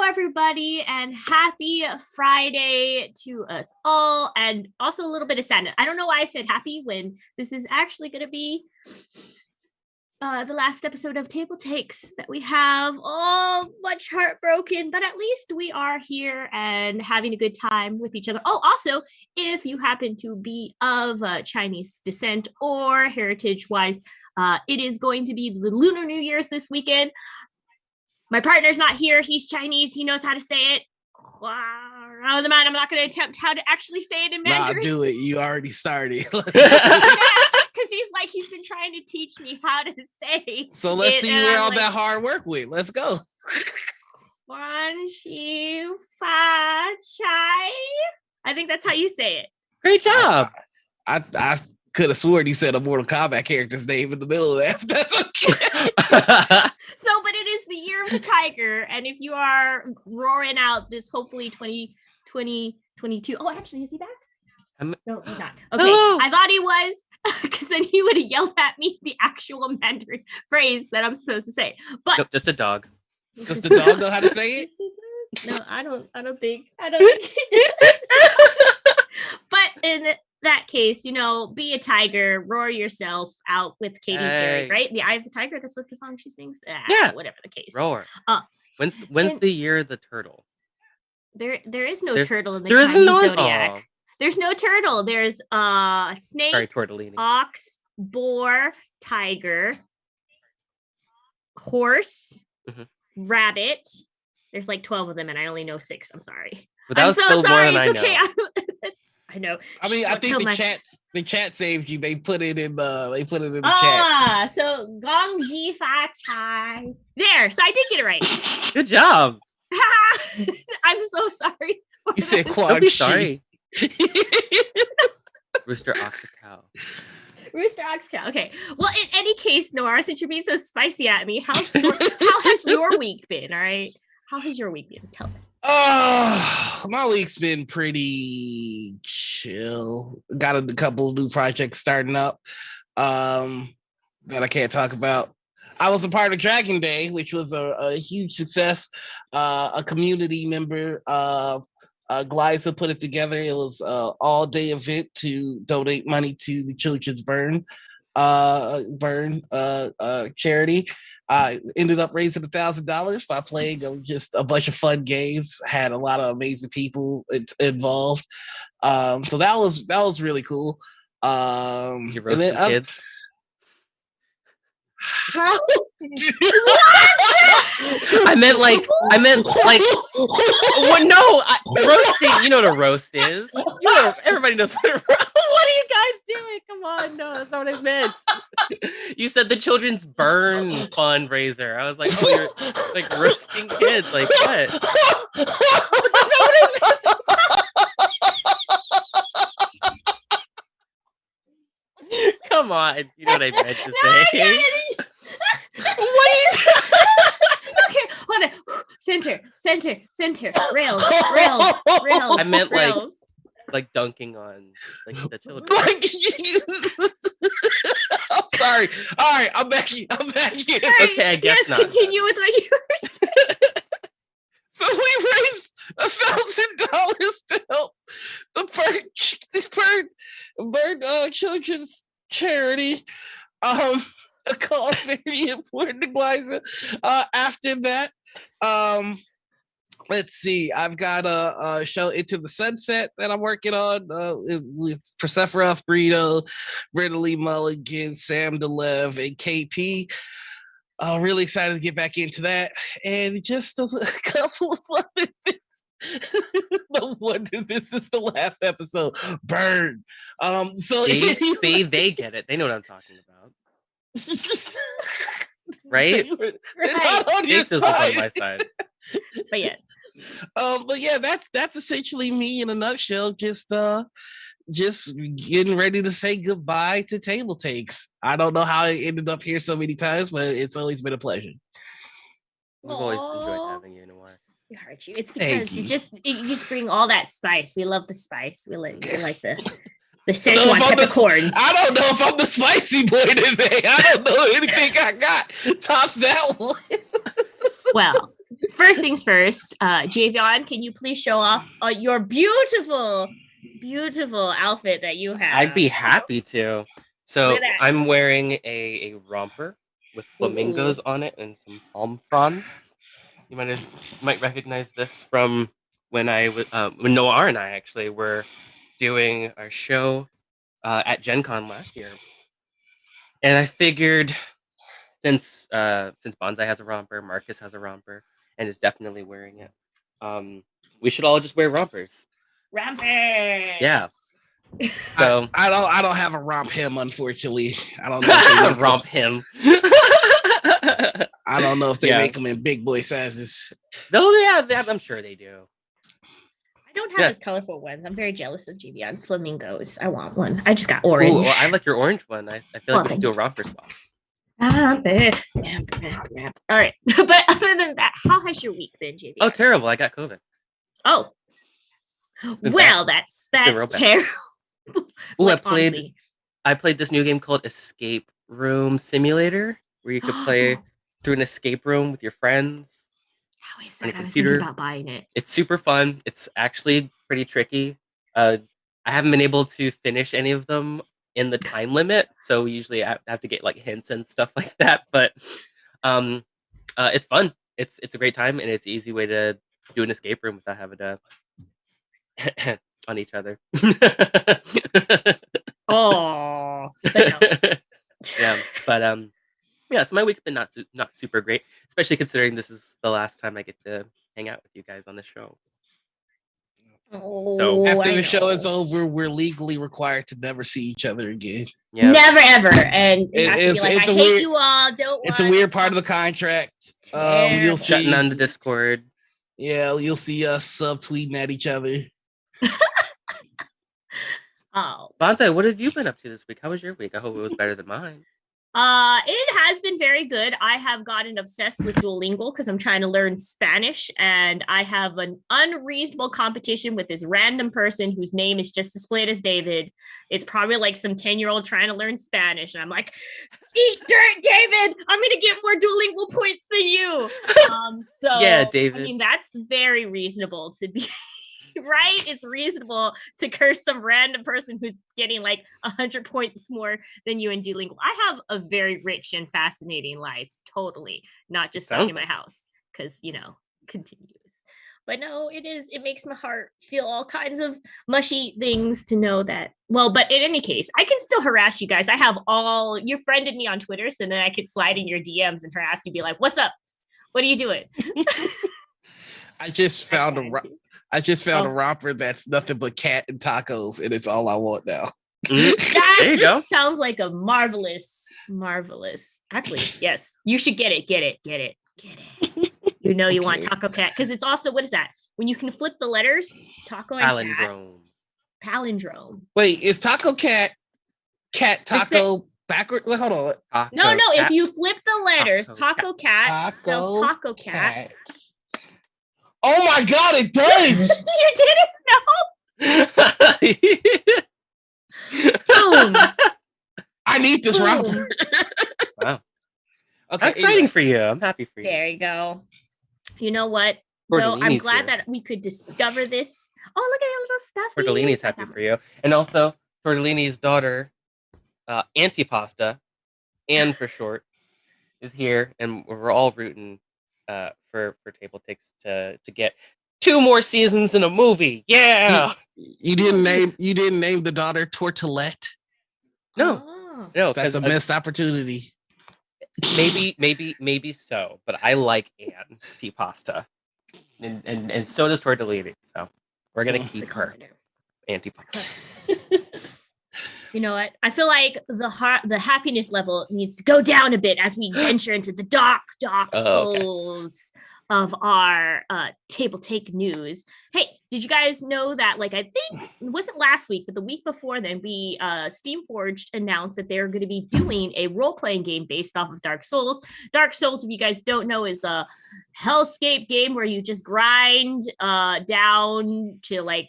everybody, and happy Friday to us all, and also a little bit of sadness. I don't know why I said happy when this is actually going to be the last episode of TableTakes that we have. Oh, much heartbroken, but at least we are here and having a good time with each other. Oh, also, if you happen to be of Chinese descent or heritage-wise, it is going to be the Lunar New Year's this weekend. My partner's not here. He's Chinese. He knows how to say it. Oh, the man, I'm not going to attempt how to actually say it in Mandarin. Nah, do it. You already started. Because he's been trying to teach me how to say. So let's see where all that hard work went. Let's go. Wan Shi Fa Chai. I think that's how you say it. Great job. I could have sworn he said a Mortal Kombat character's name in the middle of that. That's okay. But it is the year of the tiger, and if you are roaring out this hopefully 2022. Oh, actually, is he back? No, he's not. Okay, hello. I thought he was, because then he would have yelled at me the actual Mandarin phrase that I'm supposed to say. But nope, just a dog. Does the dog know how to say it? No, I don't think. But in that case, be a tiger, roar yourself out with Katy Perry, right? The Eye of the Tiger, that's what the song she sings. Yeah, whatever the case. Roar. When's the year of the turtle? There is no turtle in the Chinese zodiac. Oh. There's no turtle. There's snake, ox, boar, tiger, horse, rabbit. There's like 12 of them, and I only know 6. I'm sorry. But I'm so sorry. It's okay. I know. I mean, I think the chat saved you. They put it in the chat. So Gong Ji Fa Chai. There. So I did get it right. Good job. I'm so sorry. You said Quan. Don't be sorry. Rooster ox cow. Rooster ox cow. Okay. Well, in any case, Nora, since you're being so spicy at me, how has your week been? All right. How has your week been? Tell us. My week's been pretty chill. Got a couple of new projects starting up that I can't talk about. I was a part of Dragon Day, which was a huge success. A community member, Glyza, put it together. It was an all-day event to donate money to the Children's Burn charity. I ended up raising $1,000 by playing just a bunch of fun games. Had a lot of amazing people involved. So that was really cool. You roast the kids? I meant like what? No, roasting. You know what a roast is. Everybody knows what a roast. What are you guys doing? Come on, no, that's not what I meant. You said the Children's Burn fundraiser. I was like, oh, you're like roasting kids. Like what? That's not what I meant. Come on, you know what I meant to say. What are you? Okay, hold on. Center. Rails. I meant rails. like dunking on like the children. I'm sorry. All right, I'm back here. Right, okay, I guess not. Continue with what you were saying. So we raised $1,000 to help the bird children's charity. A cause very important to Glyza. After that, let's see. I've got a show Into the Sunset that I'm working on with Persephone Brito, Britta Lee Mulligan, Sam DeLev, and KP. Really excited to get back into that, and just a couple of other things. No wonder this is the last episode. Burn. So see, they get it. They know what I'm talking about. Right? They're not on your side. On my side. But yes. But yeah, that's essentially me in a nutshell. Just getting ready to say goodbye to TableTakes. I don't know how I ended up here so many times, but it's always been a pleasure. We've always enjoyed having you, Noir. We heard you. It's because you just bring all that spice. We love the spice. We like the Szechuan peppercorns. I don't know if I'm the spicy boy today. I don't know anything I got tops that one. Well, first things first, Javion, can you please show off your beautiful outfit that you have? I'd be happy to. So I'm wearing a romper with flamingos on it and some palm fronds. You might recognize this from when I was when Noir and I actually were doing our show at Gen Con last year. And I figured since Bonsai has a romper, Marcus has a romper, and is definitely wearing it, we should all just wear rompers. Rompers. Yeah. So I don't have a romp him, unfortunately. I don't know if they romp him. I don't know if they make them in big boy sizes. No, yeah, I'm sure they do. I don't have this colorful ones. I'm very jealous of GBion's flamingos. I want one. I just got orange. Ooh, well, I like your orange one. I feel like we should do a romper swap. All right. But other than that, how has your week been, JV? Oh, terrible. I got COVID. Oh. Well, that's terrible. Ooh, like, I played this new game called Escape Room Simulator, where you could play through an escape room with your friends. How is that? I was thinking about buying it. It's super fun. It's actually pretty tricky. I haven't been able to finish any of them in the time limit, so usually I have to get like hints and stuff like that. But it's fun. It's a great time, and it's an easy way to do an escape room without having to on each other. Oh, yeah, but yeah. So my week's been not super great, especially considering this is the last time I get to hang out with you guys on the show. So after the show is over, we're legally required to never see each other again. Yeah. Never ever, and it's like, I hate you all. Don't. It's a weird part of the contract. You'll see shutting on the Discord. Yeah, you'll see us subtweeting at each other. Oh, Bonsai, what have you been up to this week? How was your week? I hope it was better than mine. It has been very good. I have gotten obsessed with Duolingo because I'm trying to learn Spanish, and I have an unreasonable competition with this random person whose name is just displayed as David. It's probably like some 10-year-old trying to learn Spanish, and I'm like, eat dirt, David! I'm gonna get more Duolingo points than you. So yeah, David. I mean, that's very reasonable to be. Right? It's reasonable to curse some random person who's getting like 100 points more than you in Duolingo. I have a very rich and fascinating life, totally, not just stuck in my house, because, continues. But no, it makes my heart feel all kinds of mushy things to know that. Well, but in any case, I can still harass you guys. You friended me on Twitter, so then I could slide in your DMs and harass you, be like, what's up? What are you doing? I just found a romper that's nothing but cat and tacos, and it's all I want now. That there you go. Sounds like a marvelous. Actually, yes, you should get it. You know you want Taco Cat because it's also, what is that? When you can flip the letters, taco and palindrome. Palindrome. Wait, is Taco Cat taco backward? Wait, hold on. Taco no. Cat. If you flip the letters, Taco Cat spells Taco Cat. Oh my God, it does! You didn't know? Boom! I need this romper. Wow. Okay, exciting for you. I'm happy for you. There you go. You know what? So I'm glad that we could discover this. Oh, look at that little stuff. Tortellini's happy for you. And also, Tortellini's daughter, Antipasta, Anne for short, is here, and we're all rooting for TableTakes to get 2 more seasons in a movie. Yeah. You didn't name the daughter Tortellette? No. That's a missed opportunity. Maybe so, but I like Anne T Pasta. And so does Tortellini. So we're gonna keep her Auntie Pasta. You know what? I feel like the happiness level needs to go down a bit as we venture into the dark souls of our table take news. Hey, did you guys know that, like, I think it wasn't last week, but the week before then, we Steamforged announced that they're going to be doing a role-playing game based off of Dark Souls. Dark Souls, if you guys don't know, is a hellscape game where you just grind down to like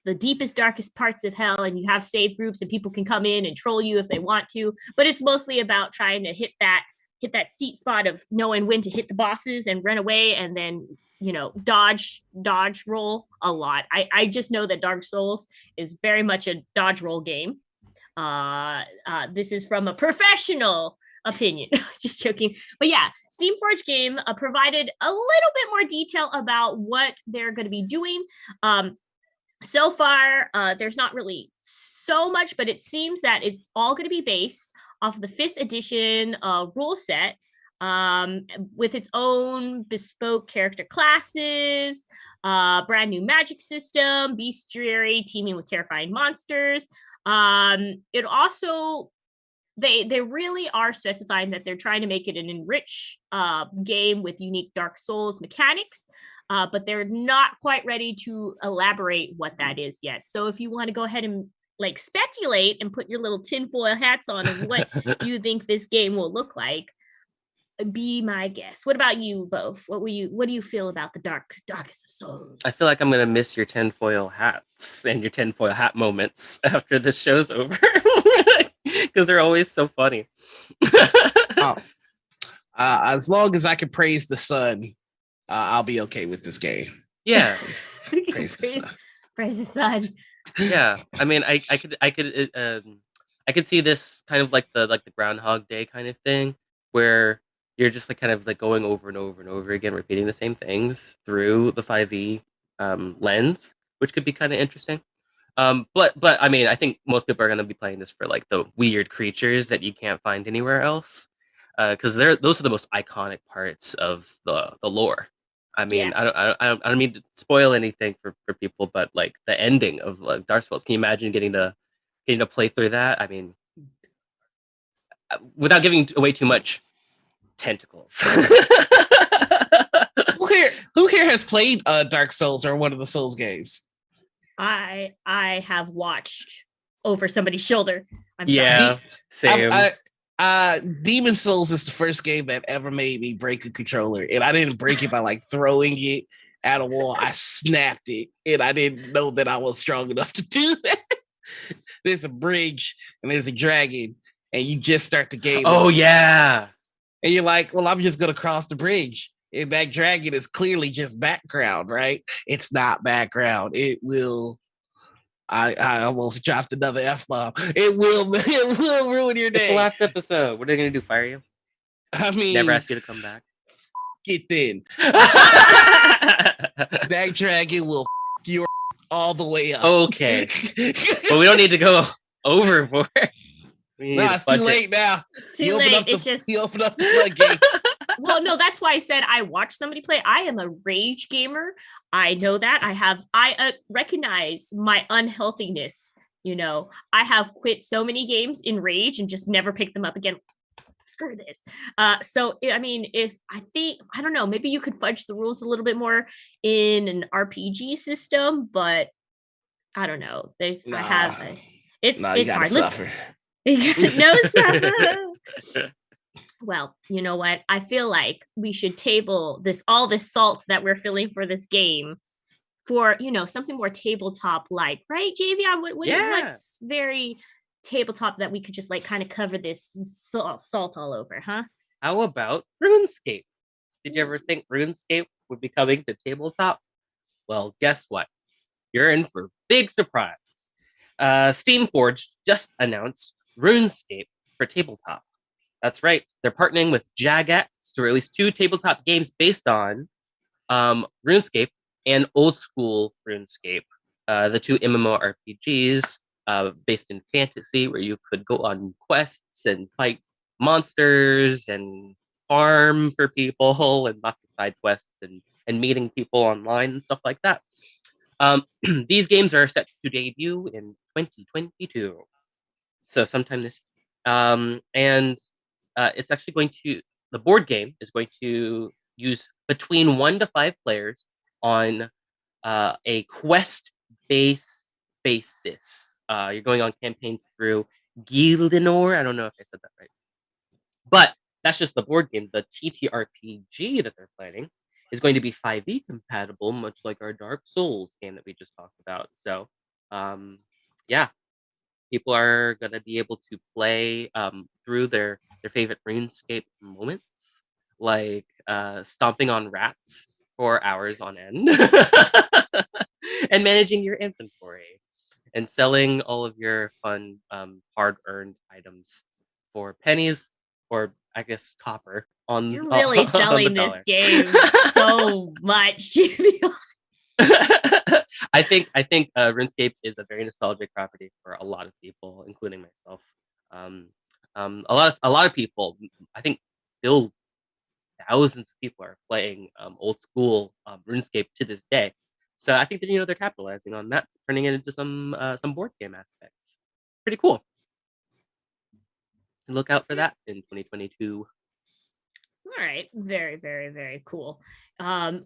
the deepest, darkest parts of hell, and you have save groups and people can come in and troll you if they want to, but it's mostly about trying to hit that hit that seat spot of knowing when to hit the bosses and run away, and then dodge roll a lot. I just know that Dark Souls is very much a dodge roll game. This is from a professional opinion. Just joking. But yeah, Steamforged Game provided a little bit more detail about what they're going to be doing. So far, there's not really so much, but it seems that it's all going to be based off of the 5th edition rule set, with its own bespoke character classes, brand new magic system, bestiary teaming with terrifying monsters. It also, they really are specifying that they're trying to make it an enriched game with unique Dark Souls mechanics, but they're not quite ready to elaborate what that is yet. So if you want to go ahead and like speculate and put your little tinfoil hats on of what you think this game will look like, be my guest. What about you both? What do you feel about the darkest of souls? I feel like I'm gonna miss your tinfoil hats and your tinfoil hat moments after this show's over, because they're always so funny. As long as I can praise the sun, I'll be okay with this game. Yeah, praise the sun. Praise the sun. Yeah, I mean, I could see this kind of like the Groundhog Day kind of thing, where you're just like kind of like going over and over and over again, repeating the same things through the 5e lens, which could be kind of interesting. But I mean, I think most people are going to be playing this for like the weird creatures that you can't find anywhere else, because those are the most iconic parts of the lore. I mean, yeah. I don't mean to spoil anything for people, but like the ending of like Dark Souls, can you imagine getting to play through that? I mean, without giving away too much, tentacles. Who here has played Dark Souls or one of the Souls games? I have watched over somebody's shoulder. Same. Demon Souls is the first game that ever made me break a controller, and I didn't break it by like throwing it at a wall. I snapped it, and I didn't know that I was strong enough to do that. There's a bridge and there's a dragon, and you just start the game. Oh yeah, and you're like, well, I'm just gonna cross the bridge, and that dragon is clearly just background, right? It's not background. It will. I almost dropped another F-bomb. It will ruin your day. It's the last episode. What are they going to do? Fire you? I mean, never ask you to come back. Get in. That dragon will you all the way up. Okay. But we don't need to go overboard. No, it's too late now. You open up the floodgates. Well, no, that's why I said I watched somebody play. I am a rage gamer. I know that. I recognize my unhealthiness. I have quit so many games in rage and just never picked them up again. Screw this. So, I mean, I don't know, maybe you could fudge the rules a little bit more in an RPG system, but I don't know. It's you hard. Gotta suffer. No suffer. Well, you know what? I feel like we should table all this salt that we're filling for this game for, something more tabletop like, right, Javion? What's very tabletop that we could just like kind of cover this salt all over, huh? How about RuneScape? Did you ever think RuneScape would be coming to tabletop? Well, guess what? You're in for a big surprise. Steamforged just announced RuneScape for tabletop. That's right. They're partnering with Jagex to release 2 tabletop games based on RuneScape and old school RuneScape, the 2 MMORPGs based in fantasy, where you could go on quests and fight monsters and farm for people and lots of side quests and meeting people online and stuff like that. These games are set to debut in 2022, so sometime this and it's actually the board game is going to use between 1 to 5 players on a quest-based basis. You're going on campaigns through Gildenor. I don't know if I said that right. But that's just the board game. The TTRPG that they're planning is going to be 5e compatible, much like our Dark Souls game that we just talked about. So, yeah. People are going to be able to play through their their favorite RuneScape moments, like stomping on rats for hours on end, and managing your inventory, and selling all of your fun, hard-earned items for pennies, or I guess copper on You're on really the selling this dollar. game so much, Jimmy. I think RuneScape is a very nostalgic property for a lot of people, including myself. Um, a lot of people, I think, still thousands of people are playing old school RuneScape to this day. So I think that they're capitalizing on that, turning it into some board game aspects. Pretty cool. Look out for that in 2022. All right, very, very, very cool. On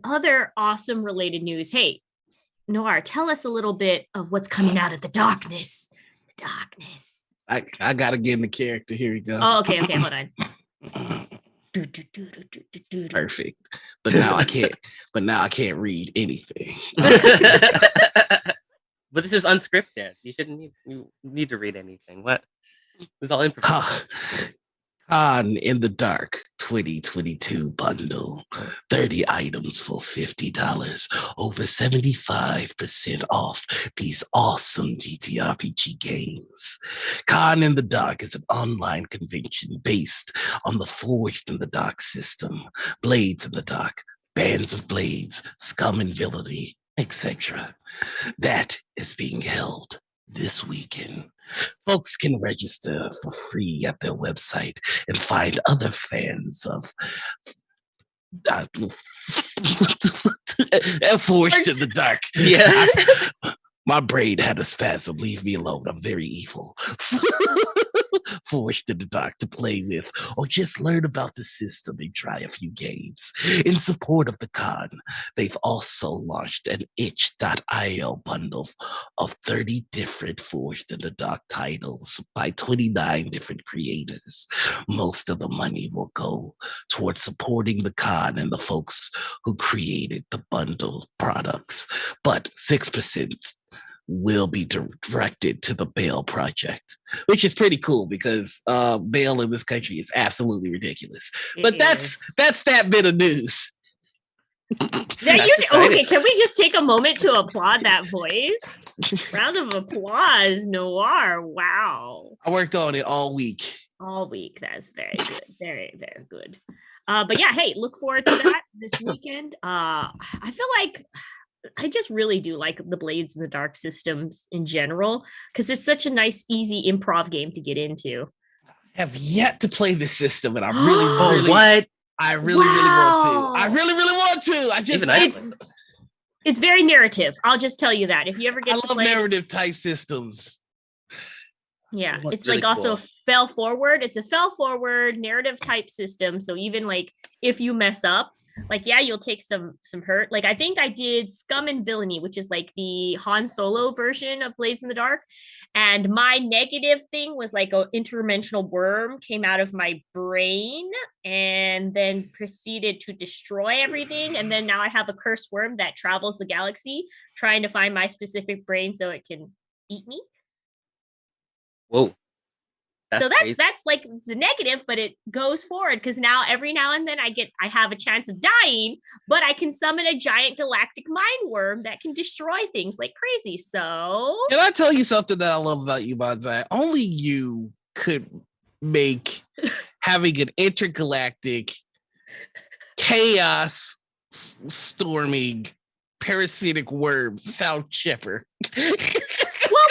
other awesome related news, hey, Noir, tell us a little bit of what's coming out of the darkness. The darkness. I gotta get in the character. Here we go. Oh, okay, hold on. Perfect. But now I can't. But now I can't read anything. But this is unscripted. You shouldn't need to read anything. What? It's all improvised. Khan in the Dark 2022 bundle. 30 items for $50. Over 75% off these awesome TTRPG games. Khan in the Dark is an online convention based on the Forged in the Dark system. Blades in the Dark, bands of blades, scum and villainy, etc. That is being held this weekend. Folks can register for free at their website and find other fans of Forged in the Dark. Yeah. My brain had a spasm. Leave me alone. I'm very evil. Forged in the Dark to play with, or just learn about the system and try a few games. In support of the con, they've also launched an itch.io bundle of 30 different Forged in the Dark titles by 29 different creators. Most of the money will go towards supporting the con and the folks who created the bundle products, but 6% will be directed to the Bail Project, which is pretty cool because bail in this country is absolutely ridiculous. But that's that bit of news. Okay, can we just take a moment to applaud that voice? Round of applause, Noir. Wow. I worked on it all week. All week. That's very good. Very, very good. But yeah, hey, look forward to that this weekend. I feel like I just really do like the Blades in the Dark systems in general because it's such a nice, easy improv game to get into. I have yet to play this system, and I really what? I really want to. I really want to. I just it's very narrative. I'll just tell you that if you ever get I to love play narrative type systems. Yeah, it's really like also fell forward. It's a fell forward narrative type system. So even like if you mess up, like yeah, you'll take some hurt. Like I think I did Scum and Villainy, which is like the Han Solo version of Blades in the Dark. And my negative thing was like an interdimensional worm came out of my brain and then proceeded to destroy everything. And then now I have a cursed worm that travels the galaxy trying to find my specific brain so it can eat me. Whoa. So that's like it's a negative, but it goes forward because now every now and then I have a chance of dying, but I can summon a giant galactic mind worm that can destroy things like crazy. So can I tell you something that I love about you, Bonsai? Only you could make having an intergalactic chaos storming parasitic worm sound chipper. Well,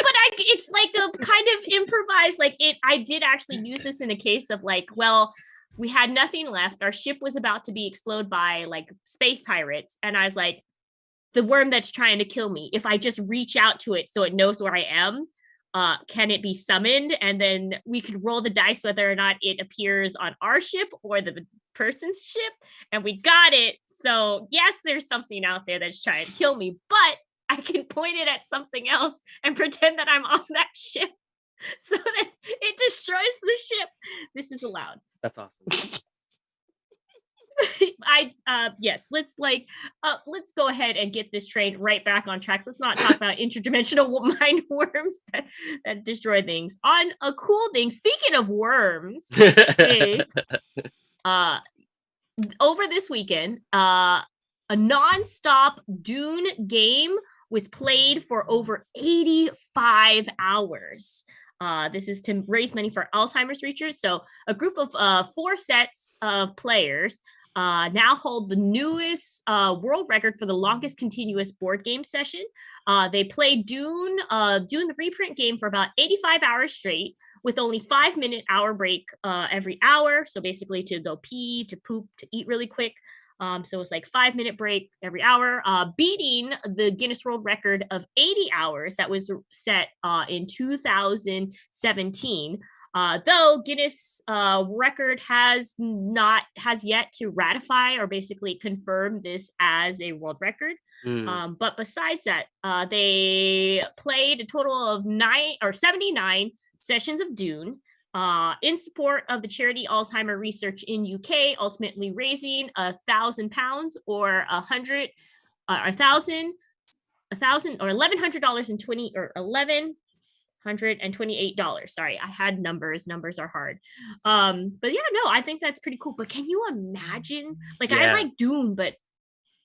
but it's like a kind of improvised, like I did actually use this in a case of like, well, we had nothing left. Our ship was about to be exploded by like space pirates. And I was like, the worm that's trying to kill me, if I just reach out to it so it knows where I am, can it be summoned? And then we could roll the dice whether or not it appears on our ship or the person's ship. And we got it. So yes, there's something out there that's trying to kill me, but I can point it at something else and pretend that I'm on that ship so that it destroys the ship. This is allowed. That's awesome. It's Yes, let's go ahead and get this train right back on track. So let's not talk about interdimensional mind worms that destroy things. On a cool thing, speaking of worms, okay, over this weekend, a non-stop Dune game was played for over 85 hours. This is to raise money for Alzheimer's research. So a group of 4 sets of players now hold the newest world record for the longest continuous board game session. They played Dune the reprint game for about 85 hours straight, with only 5-minute hour break every hour. So basically to go pee, to poop, to eat really quick. So it's like 5-minute break every hour, beating the Guinness World Record of 80 hours that was set in 2017. Though Guinness record has yet to ratify or basically confirm this as a world record. But besides that, they played a total of 79 sessions of Dune in support of the charity Alzheimer Research in UK, ultimately raising £1,000 or $1,100 and $1,128. Sorry, I had numbers are hard. But yeah, no, I think that's pretty cool. But can you imagine, like, I like Dune, but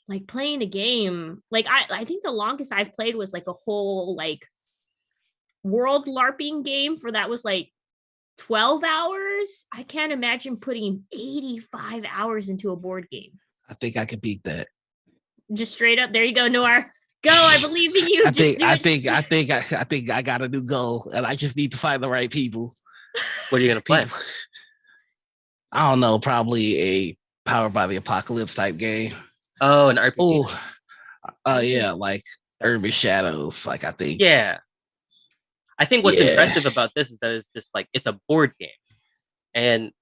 like playing a game, like I think the longest I've played was like a whole like world LARPing game for that was like 12 hours. I can't imagine putting 85 hours into a board game. I think I could beat that. Just straight up. There you go, Noir. Go, I believe in you. I think I got a new goal, and I just need to find the right people. What are you gonna play? I don't know, probably a Powered by the Apocalypse type game. Oh, an RPG. Yeah, like Urban Shadows. Like I think. Yeah. I think what's impressive about this is that it's just like it's a board game, and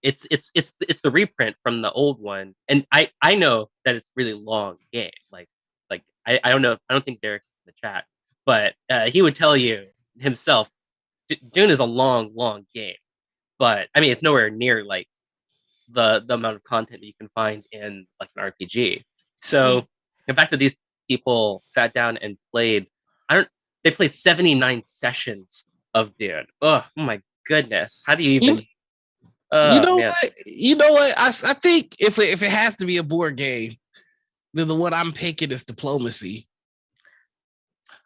it's the reprint from the old one. And I know that it's really long game. Like I don't know. I don't think Derek's in the chat, but he would tell you himself. Dune is a long game, but I mean it's nowhere near like the amount of content that you can find in like an RPG. So the fact that these people sat down and played, they played 79 sessions of Dune. Oh my goodness. How do you even... You know what? I think if it has to be a board game, then the one I'm picking is Diplomacy.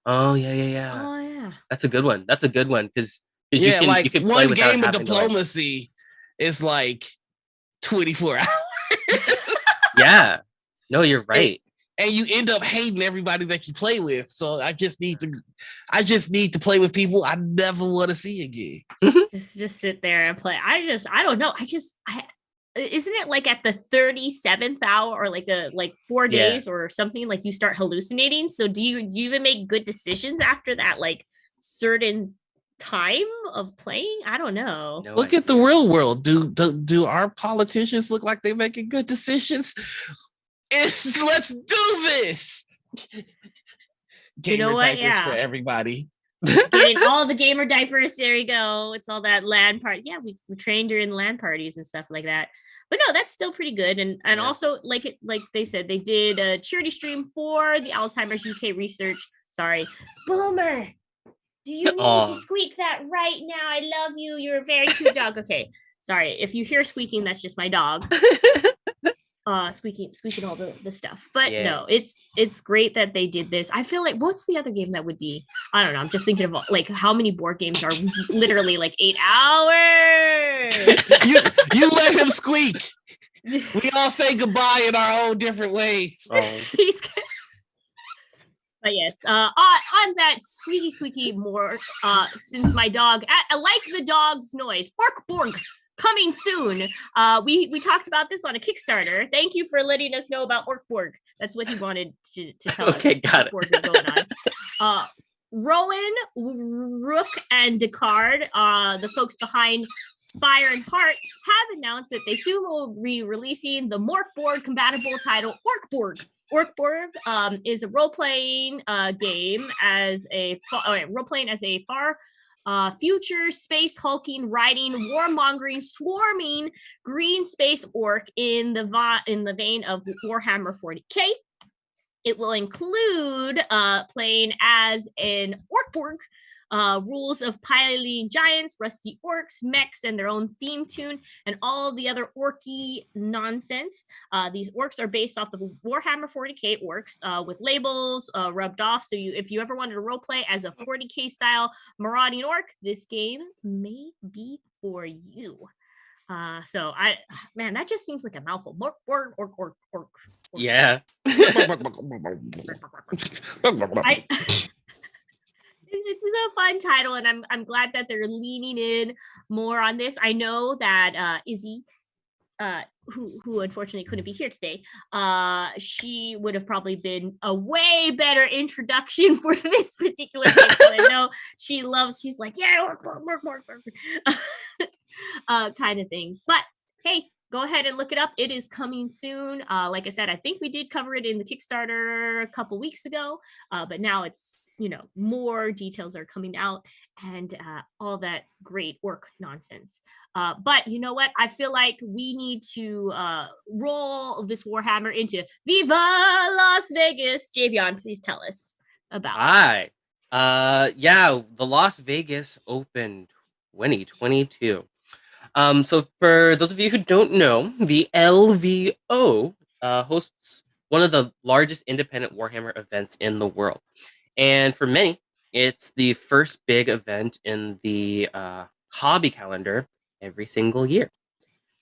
Oh, yeah. Oh, yeah. That's a good one. Because you can play one game of Diplomacy is like 24 hours. Yeah. No, you're right. And you end up hating everybody that you play with. So I just need to play with people I never want to see again. Just sit there and play. I don't know. Isn't it like at the 37th hour or like 4 days or something, like you start hallucinating? So do you even make good decisions after that like certain time of playing? I don't know. Look at the real world. Do our politicians look like they're making good decisions? Let's do this. You know what? Diapers for everybody. Getting all the gamer diapers. There you go. It's all that LAN party. Yeah, we trained during LAN parties and stuff like that. But no, that's still pretty good. And also like they said, they did a charity stream for the Alzheimer's UK research. Sorry, Boomer. Do you need to squeak that right now? I love you. You're a very cute dog. Okay, sorry if you hear squeaking. That's just my dog. Squeaking all the stuff. But no, it's great that they did this. I feel like, what's the other game that would be? I don't know. I'm just thinking of like how many board games are literally like 8 hours. you let him squeak. We all say goodbye in our own different ways. But yes, on that squeaky more, since my dog, I like the dog's noise. Orc Borg coming soon. We talked about this on a Kickstarter. Thank you for letting us know about Orc Borg. That's what he wanted to tell us. Okay, got it. Borg was going on. Rowan, Rook, and Decard, the folks behind Spire and Heart, have announced that they soon will be releasing the Mork Borg compatible title Orc Borg. Orc Borg is a role-playing game as a far future space hulking, riding, warmongering, swarming green space orc in the vein of Warhammer 40k. It will include playing as an Orc Borg, rules of piloting giants, rusty orcs, mechs, and their own theme tune, and all the other orky nonsense. These orcs are based off the Warhammer 40k orcs with labels rubbed off. So if you ever wanted to roleplay as a 40k style marauding orc, this game may be for you. So man, that just seems like a mouthful. Mork Borg, orc. Yeah. It's a fun title, and I'm glad that they're leaning in more on this. I know that Izzy, who unfortunately couldn't be here today, she would have probably been a way better introduction for this particular game. I know she's like, yeah, more, kind of things. But hey, go ahead and look it up. It is coming soon. Like I said, I think we did cover it in the Kickstarter a couple weeks ago, but now it's, more details are coming out and all that great orc nonsense. But you know what? I feel like we need to roll this Warhammer into Viva Las Vegas. Javion, please tell us about Hi. Yeah, the Las Vegas Open 2022. So for those of you who don't know, the LVO hosts one of the largest independent Warhammer events in the world. And for many, it's the first big event in the hobby calendar every single year.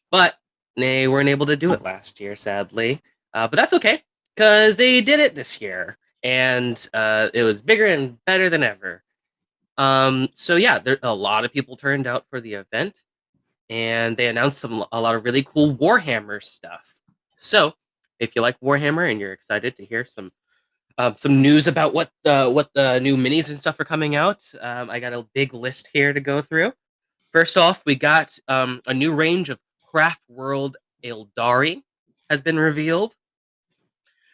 But they weren't able to do it last year, sadly. But that's okay, because they did it this year. And it was bigger and better than ever. So yeah, a lot of people turned out for the event. And they announced a lot of really cool Warhammer stuff. So, if you like Warhammer and you're excited to hear some news about what the new minis and stuff are coming out, I got a big list here to go through. First off, we got a new range of Craft World Eldari has been revealed.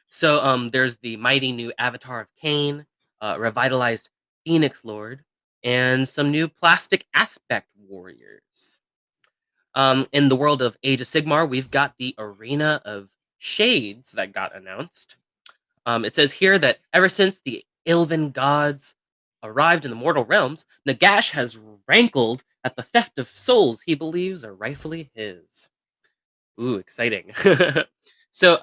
So there's the mighty new Avatar of Cain, revitalized Phoenix Lord, and some new plastic aspect warriors. In the world of Age of Sigmar, we've got the Arena of Shades that got announced. It says here that ever since the Elven gods arrived in the mortal realms, Nagash has rankled at the theft of souls he believes are rightfully his. Ooh, exciting. So,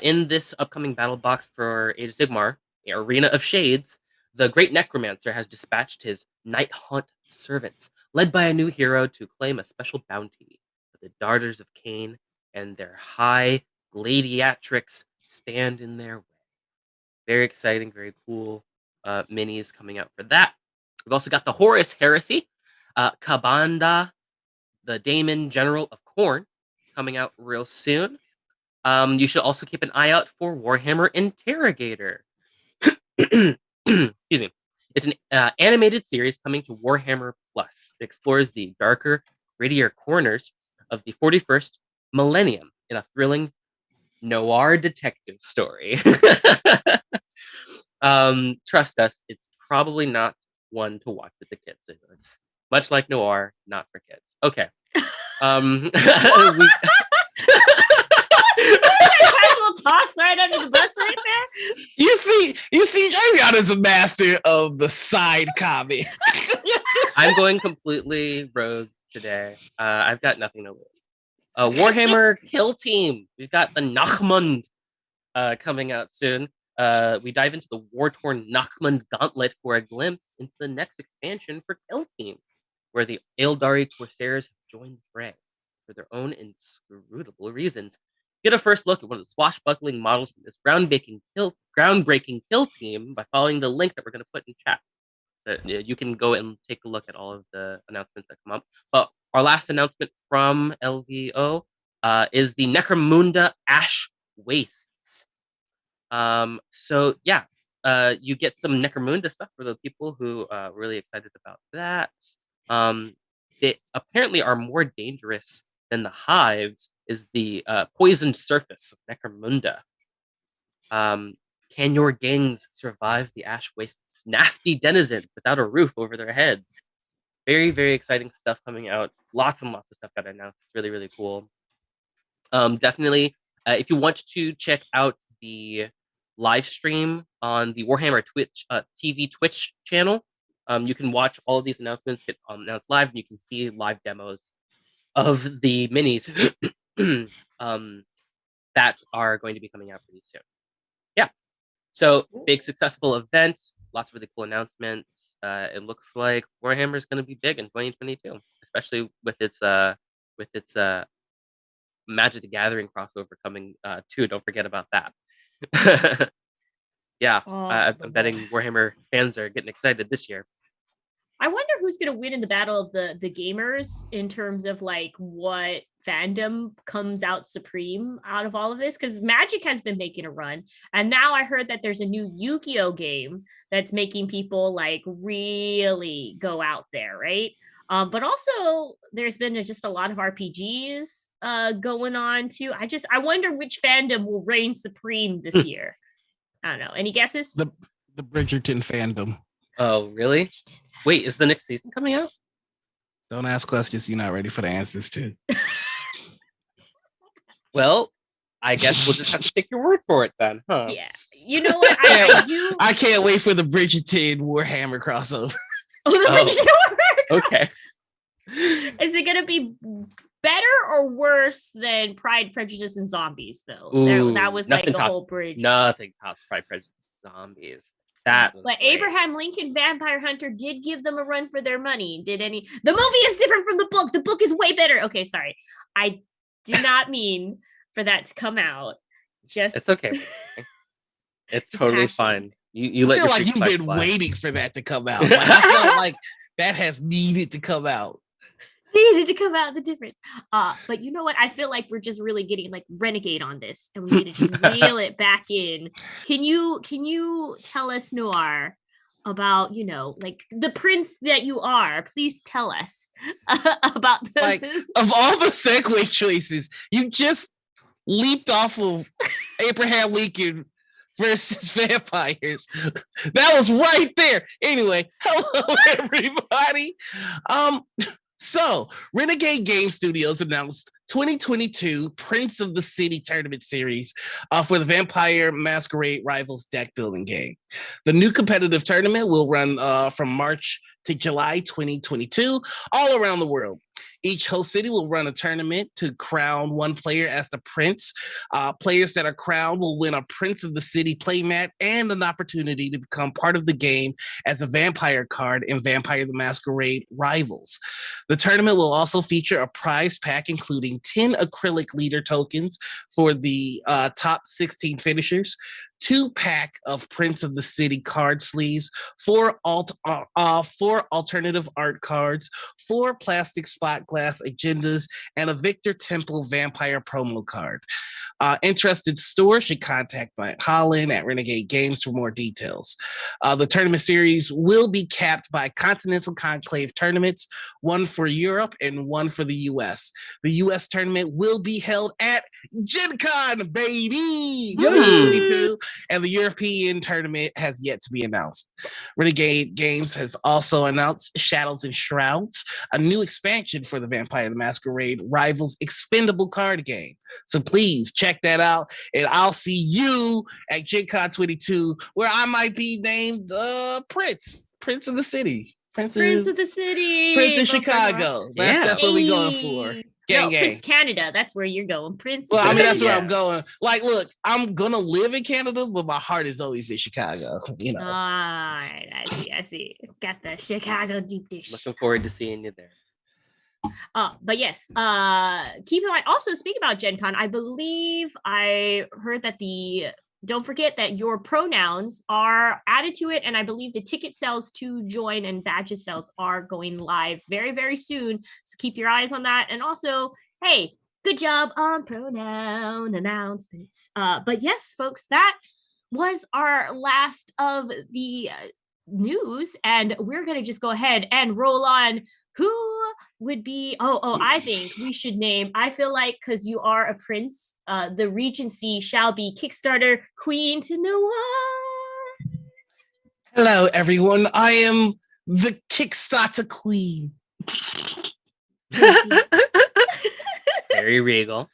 in this upcoming battle box for Age of Sigmar, the Arena of Shades, the Great Necromancer has dispatched his Night Haunt servants, led by a new hero to claim a special bounty. But the Darters of Cain and their high gladiatrix stand in their way. Very exciting, very cool minis coming out for that. We've also got the Horus Heresy, Kabanda, the Daemon General of Khorne, coming out real soon. You should also keep an eye out for Warhammer Interrogator. Excuse me. It's an animated series coming to Warhammer Plus. It explores the darker, grittier corners of the 41st millennium in a thrilling noir detective story. Trust us, it's probably not one to watch with the kids. It's much like noir, not for kids. Okay. Casual toss right under the bus right there. You see, Javion is a master of the side copy. I'm going completely rogue today. I've got nothing to lose. Warhammer Kill Team. We've got the Nachmund coming out soon. We dive into the war-torn Nachmund Gauntlet for a glimpse into the next expansion for Kill Team, where the Eldari Corsairs have joined the fray for their own inscrutable reasons. Get a first look at one of the swashbuckling models from this groundbreaking kill team by following the link that we're going to put in chat. So you can go and take a look at all of the announcements that come up. But our last announcement from LVO is the Necromunda Ash Wastes. So yeah, you get some Necromunda stuff for the people who are really excited about that. They apparently are more dangerous than the hives is the poisoned surface of Necromunda. Can your gangs survive the Ash Waste's nasty denizen without a roof over their heads? Very, very exciting stuff coming out. Lots and lots of stuff got announced. It's really, really cool. Definitely, if you want to check out the live stream on the Warhammer Twitch TV Twitch channel, you can watch all of these announcements get announced live, and you can see live demos of the minis that are going to be coming out pretty soon. Yeah, so big successful event, lots of really cool announcements. It looks like Warhammer is going to be big in 2022, especially with its Magic the Gathering crossover coming too. Don't forget about that. Yeah, I'm betting Warhammer fans are getting excited this year. I wonder who's going to win in the battle of the gamers in terms of like what fandom comes out supreme out of all of this, because Magic has been making a run, and now I heard that there's a new Yu-Gi-Oh game that's making people like really go out there, right? But also there's been just a lot of RPGs going on too. I wonder which fandom will reign supreme this year. I don't know. Any guesses? The Bridgerton fandom. Oh, really? Wait, is the next season coming out? Don't ask questions you're not ready for the answers to. Well, I guess we'll just have to take your word for it then, huh? Yeah. You know what? I do. I can't wait for the Bridgerton Warhammer crossover. Oh, the Bridgerton Warhammer. Okay. Is it going to be better or worse than Pride, Prejudice, and Zombies, though? That was like the whole bridge. Nothing tops Pride, Prejudice, and Zombies. But great. Abraham Lincoln Vampire Hunter did give them a run for their money. The movie is different from the book. The book is way better. Okay, sorry. I did not mean for that to come out. It's okay. It's totally fine. You let I feel your like you've been waiting for that to come out. Like, I feel like that has needed to come out. The difference. But you know what? I feel like we're just really getting like Renegade on this, and we need to just reel it back in. Can you tell us, Noir, about like the prince that you are? Please tell us about the like of all the segue choices, you just leaped off of Abraham Lincoln versus vampires. That was right there. Anyway, hello everybody. So, Renegade Game Studios announced 2022 Prince of the City Tournament Series for the Vampire Masquerade Rivals deck building game. The new competitive tournament will run from March to July 2022 all around the world. Each host city will run a tournament to crown one player as the prince. Players that are crowned will win a Prince of the City playmat and an opportunity to become part of the game as a vampire card in Vampire the Masquerade Rivals. The tournament will also feature a prize pack including 10 acrylic leader tokens for the top 16 finishers, 2-pack of Prince of the City card sleeves, 4 alternative art cards, 4 plastic spot glass agendas, and a Victor Temple vampire promo card. Interested stores should contact Mike Holland at Renegade Games for more details. The tournament series will be capped by Continental Conclave tournaments, one for Europe and one for the US. The US tournament will be held at Gen Con, baby, 2022, and the European tournament has yet to be announced. Renegade Games has also announced Shadows and Shrouds, a new expansion for the Vampire the Masquerade Rivals expendable card game. So please check that out, and I'll see you at Gen Con 22, where I might be named Prince of the City. Prince of the City. Prince of Chicago. That's what we're going for. Gang. Prince Canada. That's where you're going. Prince. Well, I mean, that's where I'm going. Like, look, I'm gonna live in Canada, but my heart is always in Chicago. All right, I see. Got the Chicago deep dish. Looking forward to seeing you there. But yes, keep in mind. Also, speaking about Gen Con, I believe I heard that don't forget that your pronouns are added to it, and I believe the ticket sales to join and badges sales are going live very, very soon. So keep your eyes on that. And also, hey, good job on pronoun announcements. But yes, folks, that was our last of the news, and we're going to just go ahead and roll on Who would be? I think we should name. I feel like because you are a prince, the regency shall be Kickstarter Queen to Noir. Hello, everyone. I am the Kickstarter Queen. Very regal.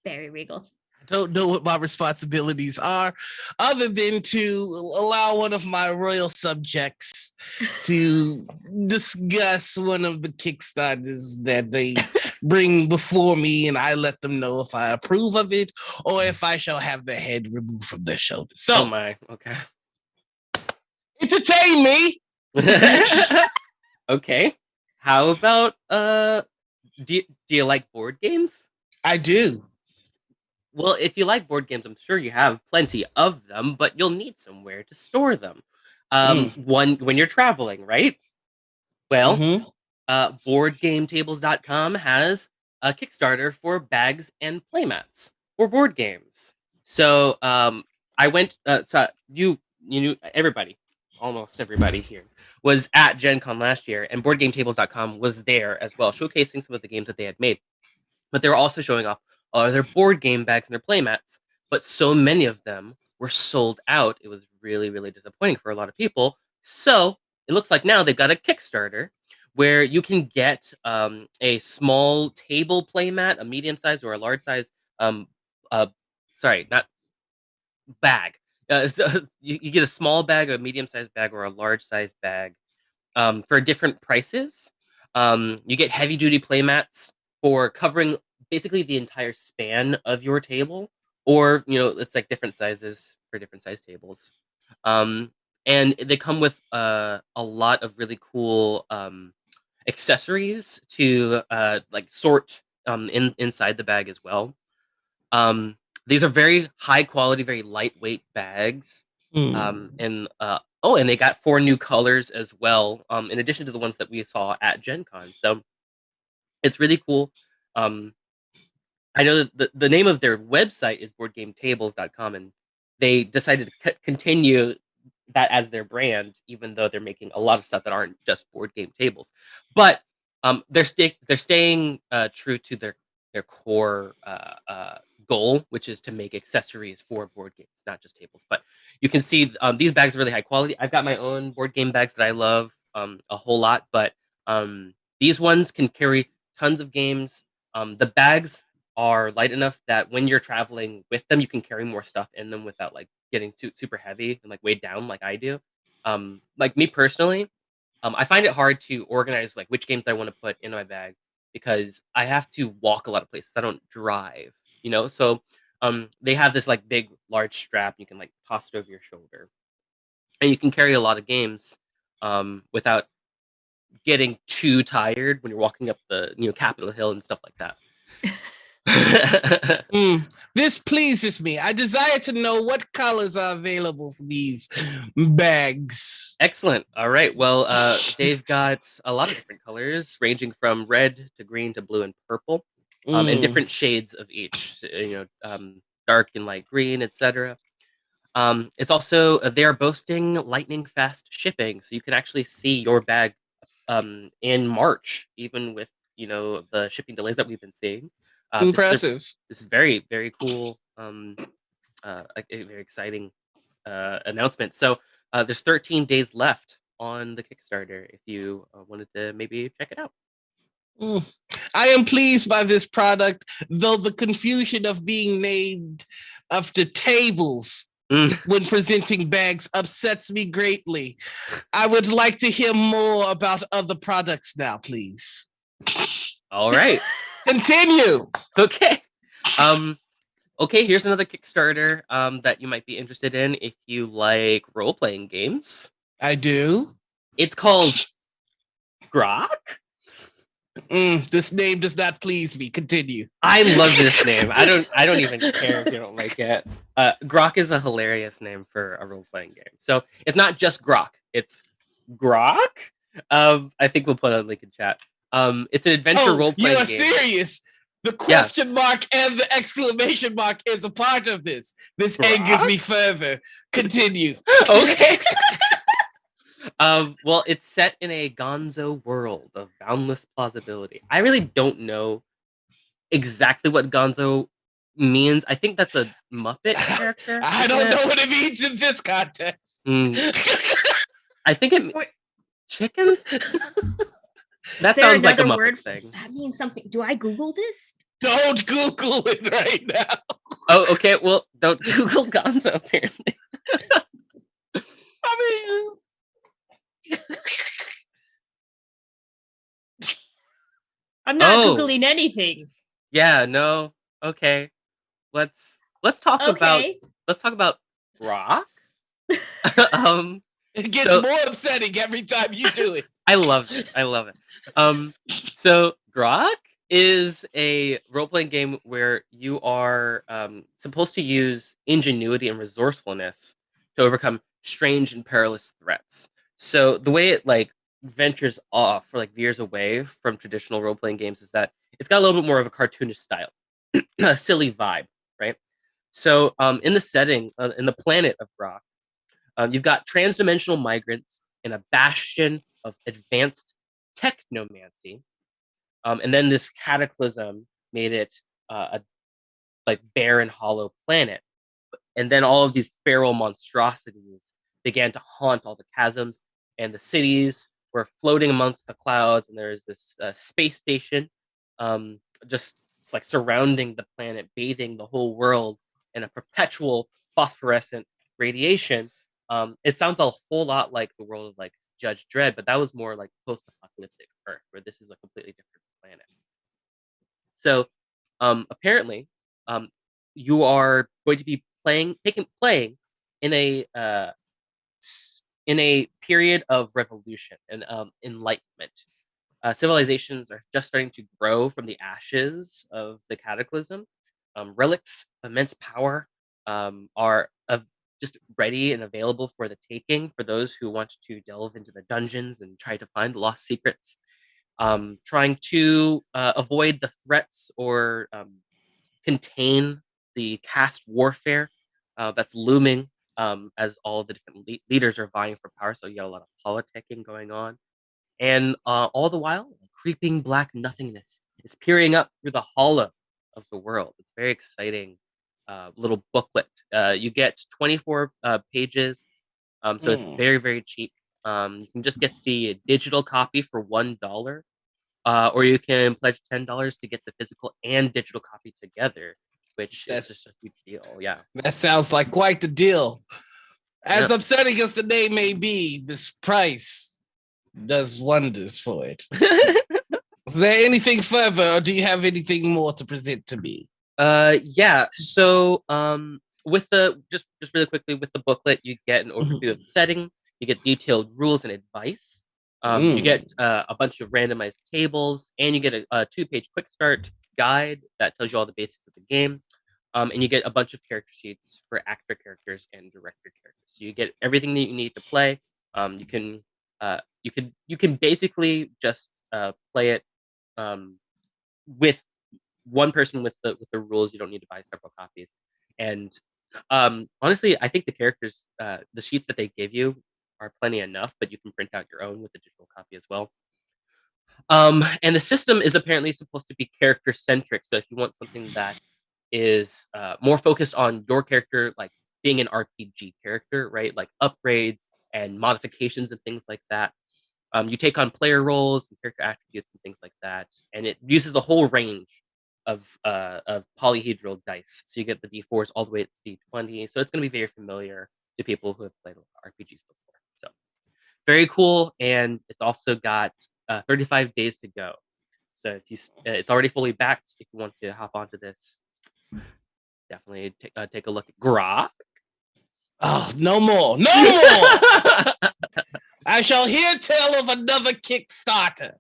Very regal. I don't know what my responsibilities are other than to allow one of my royal subjects to discuss one of the Kickstarters that they bring before me, and I let them know if I approve of it or if I shall have the head removed from their shoulders. So, oh my, okay. Entertain me. Okay. How about do you like board games? I do. Well, if you like board games, I'm sure you have plenty of them, but you'll need somewhere to store them. One when you're traveling, right? Well, BoardGameTables.com has a Kickstarter for bags and playmats for board games. So I went. So you knew everybody, almost everybody here was at Gen Con last year, and BoardGameTables.com was there as well, showcasing some of the games that they had made. But they were also showing off all of their board game bags and their playmats. But so many of them were sold out. It was really, really disappointing for a lot of people. So it looks like now they've got a Kickstarter where you can get a small table playmat, a medium size or a large size. Sorry, not bag. So you get a small bag, a medium sized bag, or a large sized bag for different prices. You get heavy duty playmats for covering basically the entire span of your table, or it's like different sizes for different size tables. And they come with a lot of really cool accessories to like sort inside the bag as well. These are very high quality, very lightweight bags. And they got 4 new colors as well, in addition to the ones that we saw at Gen Con. So it's really cool. I know that the name of their website is boardgametables.com, and they decided to continue that as their brand, even though they're making a lot of stuff that aren't just board game tables. But they're staying true to their core goal, which is to make accessories for board games, not just tables. But you can see these bags are really high quality. I've got my own board game bags that I love a whole lot, but these ones can carry tons of games. The bags are light enough that when you're traveling with them, you can carry more stuff in them without like getting super heavy and like weighed down like I do. Like me personally, I find it hard to organize like which games I want to put in my bag because I have to walk a lot of places. I don't drive, So they have this like big, large strap. You can like toss it over your shoulder, and you can carry a lot of games without getting too tired when you're walking up the Capitol Hill and stuff like that. This pleases me. I desire to know what colors are available for these bags. Excellent. All right. Well, they've got a lot of different colors, ranging from red to green to blue and purple, and different shades of each. Dark and light green, etc. It's also they're boasting lightning fast shipping, so you can actually see your bag in March, even with the shipping delays that we've been seeing. Impressive. This is very, very cool, a very exciting announcement. So there's 13 days left on the Kickstarter if you wanted to maybe check it out. I am pleased by this product, though the confusion of being named after tables when presenting bags upsets me greatly. I would like to hear more about other products now, please. All right. Continue. Okay. Okay, here's another Kickstarter that you might be interested in if you like role-playing games. I do. It's called Grok. This name does not please me. Continue. I love this name. I don't even care if you don't like it. Grok is a hilarious name for a role-playing game. So it's not just Grok. It's Grok. I think we'll put a link in chat. It's an adventure role-playing game. You are serious? The question mark and the exclamation mark is a part of this. This angers me further. Continue. Okay. Well, it's set in a gonzo world of boundless plausibility. I really don't know exactly what gonzo means. I think that's a Muppet character. I isn't don't it? know what it means in this context. I think it Wait. chickens. That There sounds like a another Muppet word? thing. Does that mean something? Do I Google this? Don't Google it right now. Oh, okay. Well, don't Google gonzo. Apparently, I mean, I'm not Oh. Googling anything. yeah, no. Okay, let's talk about Okay. rock. it gets So- more upsetting every time you do it. I love it. So Grok is a role-playing game where you are supposed to use ingenuity and resourcefulness to overcome strange and perilous threats. So the way it like ventures off or like veers away from traditional role-playing games is that it's got a little bit more of a cartoonish style, a silly vibe, right? So in the setting, in the planet of Grok, you've got transdimensional migrants in a bastion of advanced technomancy. And then this cataclysm made it a like barren, hollow planet. And then all of these feral monstrosities began to haunt all the chasms, and the cities were floating amongst the clouds. And there's this space station just it's like surrounding the planet, bathing the whole world in a perpetual phosphorescent radiation. It sounds a whole lot like the world of like Judge Dredd, but that was more like post-apocalyptic Earth, where this is a completely different planet. So, apparently, you are going to be playing in a period of revolution and enlightenment. Civilizations are just starting to grow from the ashes of the cataclysm. Relics of immense power are just ready and available for the taking for those who want to delve into the dungeons and try to find lost secrets. Trying to avoid the threats or contain the caste warfare that's looming as all the different leaders are vying for power. So you got a lot of politicking going on. And all the while, creeping black nothingness is peering up through the hollow of the world. It's very exciting little booklet. You get 24 pages, so it's very, very cheap. You can just get the digital copy for $1, or you can pledge $10 to get the physical and digital copy together, which is just a huge deal. Yeah, that sounds like quite the deal. As Yeah. upsetting as the name may be, this price does wonders for it. Is there anything further, or do you have anything more to present to me? Yeah. So, with the just really quickly with the booklet, you get an overview of the setting. You get detailed rules and advice. You get a bunch of randomized tables, and you get a 2-page quick start guide that tells you all the basics of the game. And you get a bunch of character sheets for actor characters and director characters. So you get everything that you need to play. You can basically just play it with one person with the rules. You don't need to buy several copies. And honestly, I think the characters, the sheets that they give you are plenty enough, but you can print out your own with the digital copy as well. And the system is apparently supposed to be character centric. So if you want something that is more focused on your character, like being an RPG character, right? Like upgrades and modifications and things like that. You take on player roles and character attributes and things like that, and it uses the whole range of polyhedral dice. So you get the D4s all the way to D20. So it's going to be very familiar to people who have played RPGs before. So very cool, and it's also got 35 days to go. So if you, it's already fully backed. If you want to hop onto this, definitely take a look at Grok. Oh, no more. No more. I shall hear tell of another Kickstarter.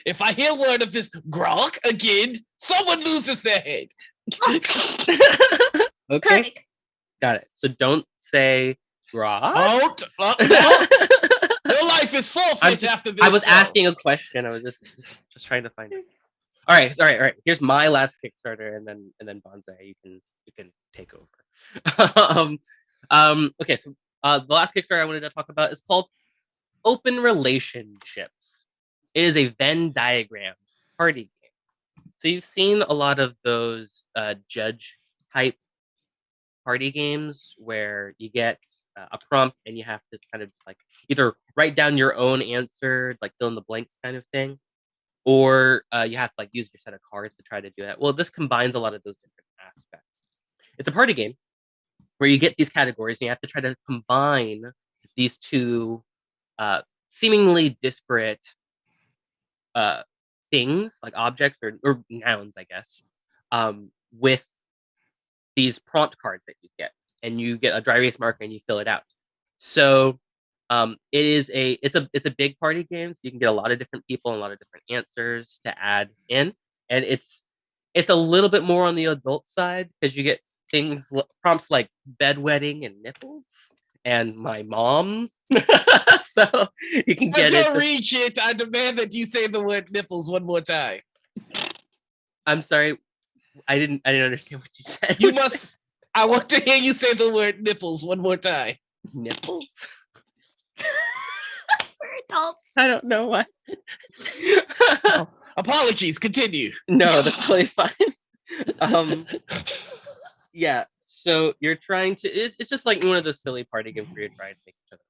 If I hear word of this Grok again, someone loses their head. Okay. Correct. Got it. So don't say Grok. Oh, no. Your life is forfeit after this. I was asking a question. I was just trying to find it. All right. Here's my last Kickstarter, and then Bonsai, you can take over. Okay, so the last Kickstarter I wanted to talk about is called Open Relationships. It is a Venn diagram party game. So you've seen a lot of those judge type party games where you get a prompt and you have to kind of just like either write down your own answer, like fill in the blanks kind of thing, or you have to like use your set of cards to try to do that. Well, this combines a lot of those different aspects. It's a party game where you get these categories and you have to try to combine these two seemingly disparate things, like objects or nouns, I guess, with these prompt cards that you get, and you get a dry erase marker and you fill it out. So it's a big party game, so you can get a lot of different people and a lot of different answers to add in, and it's a little bit more on the adult side because you get prompts like bedwetting and nipples and my mom. So you can get it. Reach it. I demand that you say the word nipples one more time. I'm sorry. I didn't understand what you said. You must. I want to hear you say the word nipples one more time. Nipples? For adults. I don't know what. Oh, apologies. Continue. No, that's totally fine. Yeah. So you're trying to. It's just like one of those silly party games where you're trying to make each other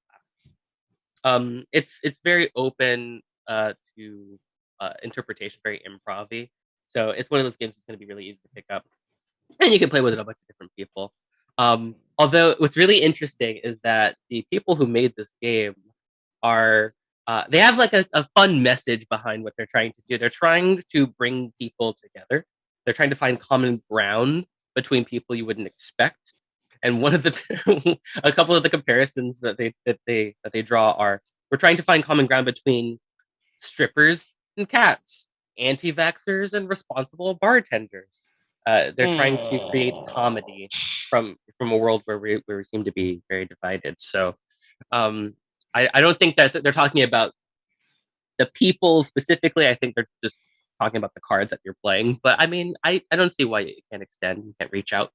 laugh. It's very open to interpretation, very improv-y. So it's one of those games that's going to be really easy to pick up, and you can play with it a bunch of different people. Although what's really interesting is that the people who made this game are they have like a fun message behind what they're trying to do. They're trying to bring people together. They're trying to find common ground between people you wouldn't expect. And one of the a couple of the comparisons that they draw are we're trying to find common ground between strippers and cats, anti-vaxxers and responsible bartenders. They're trying to create comedy from a world where we seem to be very divided. So I don't think that they're talking about the people specifically. I think they're just talking about the cards that you're playing. But I mean, I don't see why you can't extend, you can't reach out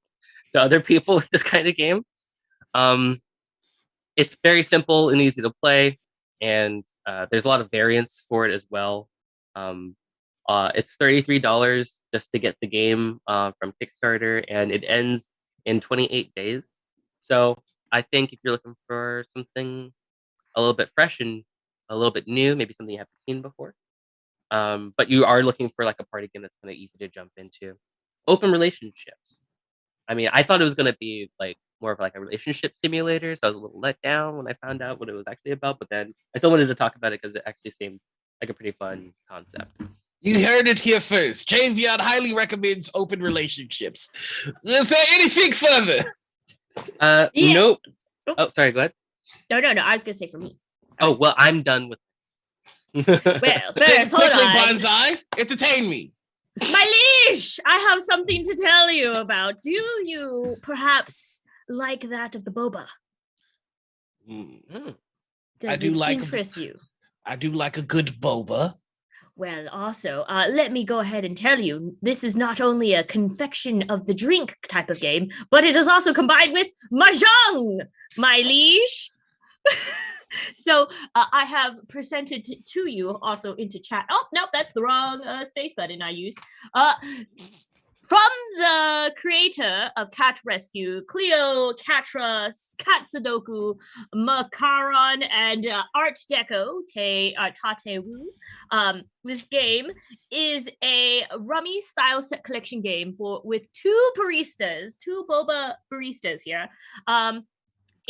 to other people with this kind of game. It's very simple and easy to play, and there's a lot of variants for it as well. It's $33 just to get the game from Kickstarter, and it ends in 28 days. So I think if you're looking for something a little bit fresh and a little bit new, maybe something you haven't seen before, but you are looking for like a party game that's kind of easy to jump into. Open Relationships. I mean, I thought it was going to be like more of like a relationship simulator, so I was a little let down when I found out what it was actually about, but then I still wanted to talk about it because it actually seems like a pretty fun concept. You heard it here first. Javion highly recommends Open Relationships. Is there anything further? Yeah. Nope. Oh, sorry, go ahead. No. I was going to say for me. Oh, well, I'm done with Well, first, hold Quickly, on. Bonsai, entertain me. My leash! I have something to tell you about. Do you perhaps like that of the boba? Does I do it like interest you? I do like a good boba. Well, also, let me go ahead and tell you, this is not only a confection of the drink type of game, but it is also combined with mahjong, my liege. So I have presented to you also into chat. Oh, no, that's the wrong space button I used. From the creator of Cat Rescue, Cleocatra, Cat Sudoku, Macaron, and Art Deco, Tate Wu. This game is a rummy style set collection game with two boba baristas here.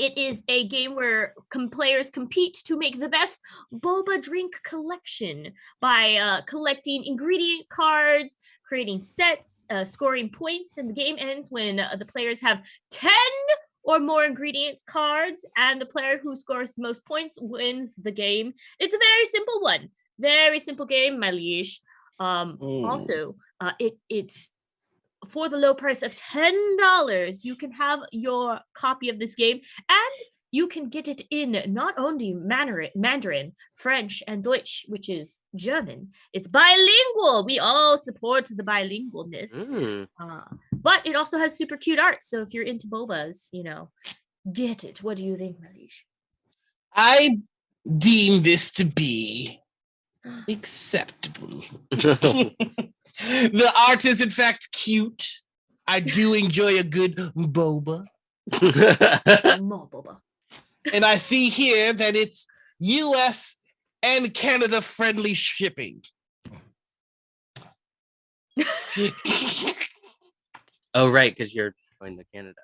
It is a game where players compete to make the best boba drink collection by collecting ingredient cards, creating sets, scoring points, and the game ends when the players have 10 or more ingredient cards, and the player who scores the most points wins the game. It's a very simple one. Very simple game, my liege. Also, it's for the low price of $10, you can have your copy of this game, and you can get it in not only Mandarin, French, and Deutsch, which is German. It's bilingual. We all support the bilingualness. But it also has super cute art. So if you're into bobas, get it. What do you think, Marish? I deem this to be acceptable. The art is in fact cute. I do enjoy a good boba. More boba. And I see here that it's US and Canada friendly shipping. Oh, right, because you're going to Canada.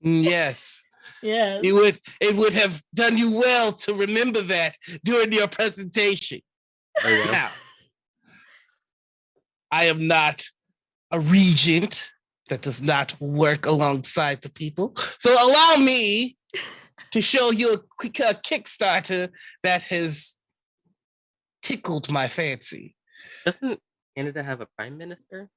Yes. Yes. It would have done you well to remember that during your presentation. Oh, yeah. Now, I am not a regent that does not work alongside the people. So allow me to show you a quick Kickstarter that has tickled my fancy. Doesn't Canada have a prime minister?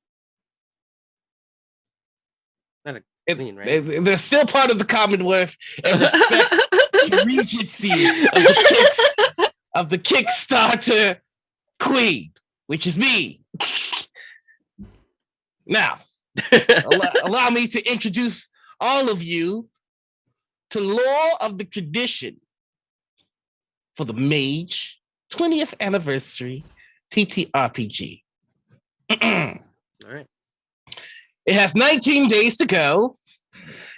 Not a queen, right? They're still part of the Commonwealth and respect the regency of the Kickstarter queen, which is me. Now, allow me to introduce all of you to Lore of the Tradition for the Mage 20th Anniversary TTRPG. All right. It has 19 days to go.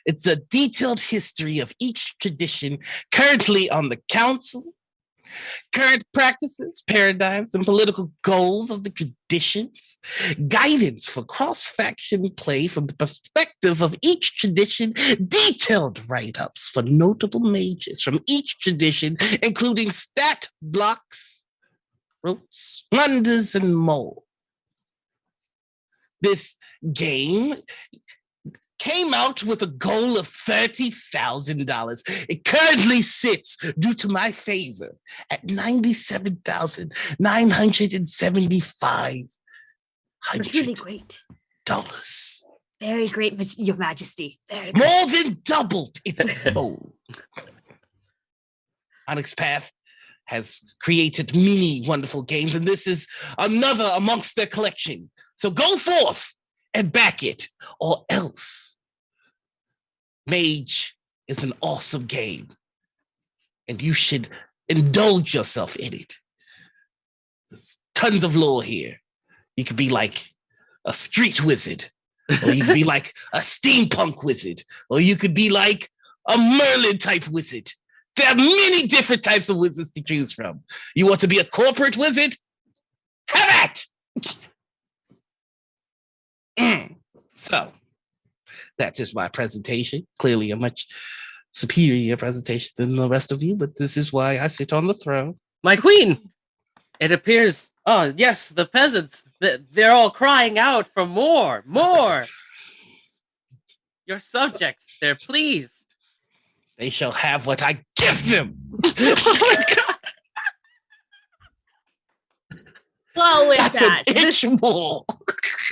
It's a detailed history of each tradition currently on the council, current practices, paradigms, and political goals of the traditions, guidance for cross-faction play from the perspective of each tradition, detailed write-ups for notable mages from each tradition, including stat blocks, rotes, wonders, and more. This game came out with a goal of $30,000. It currently sits, due to my favor, at $97,975. That's really great. Very great, Your Majesty. Very great. More than doubled its goal. Onyx Path has created many wonderful games, and this is another amongst their collection. So go forth and back it, or else. Mage is an awesome game, and you should indulge yourself in it. There's tons of lore here. You could be like a street wizard, or you could be like a steampunk wizard, or you could be like a Merlin type wizard. There are many different types of wizards to choose from. You want to be a corporate wizard? Have at! So, that is my presentation. Clearly a much superior presentation than the rest of you, but this is why I sit on the throne. My queen! It appears, oh yes, the peasants, they're all crying out for more, more! Your subjects, they're pleased. They shall have what I give them! Well, with That's that, an inch more!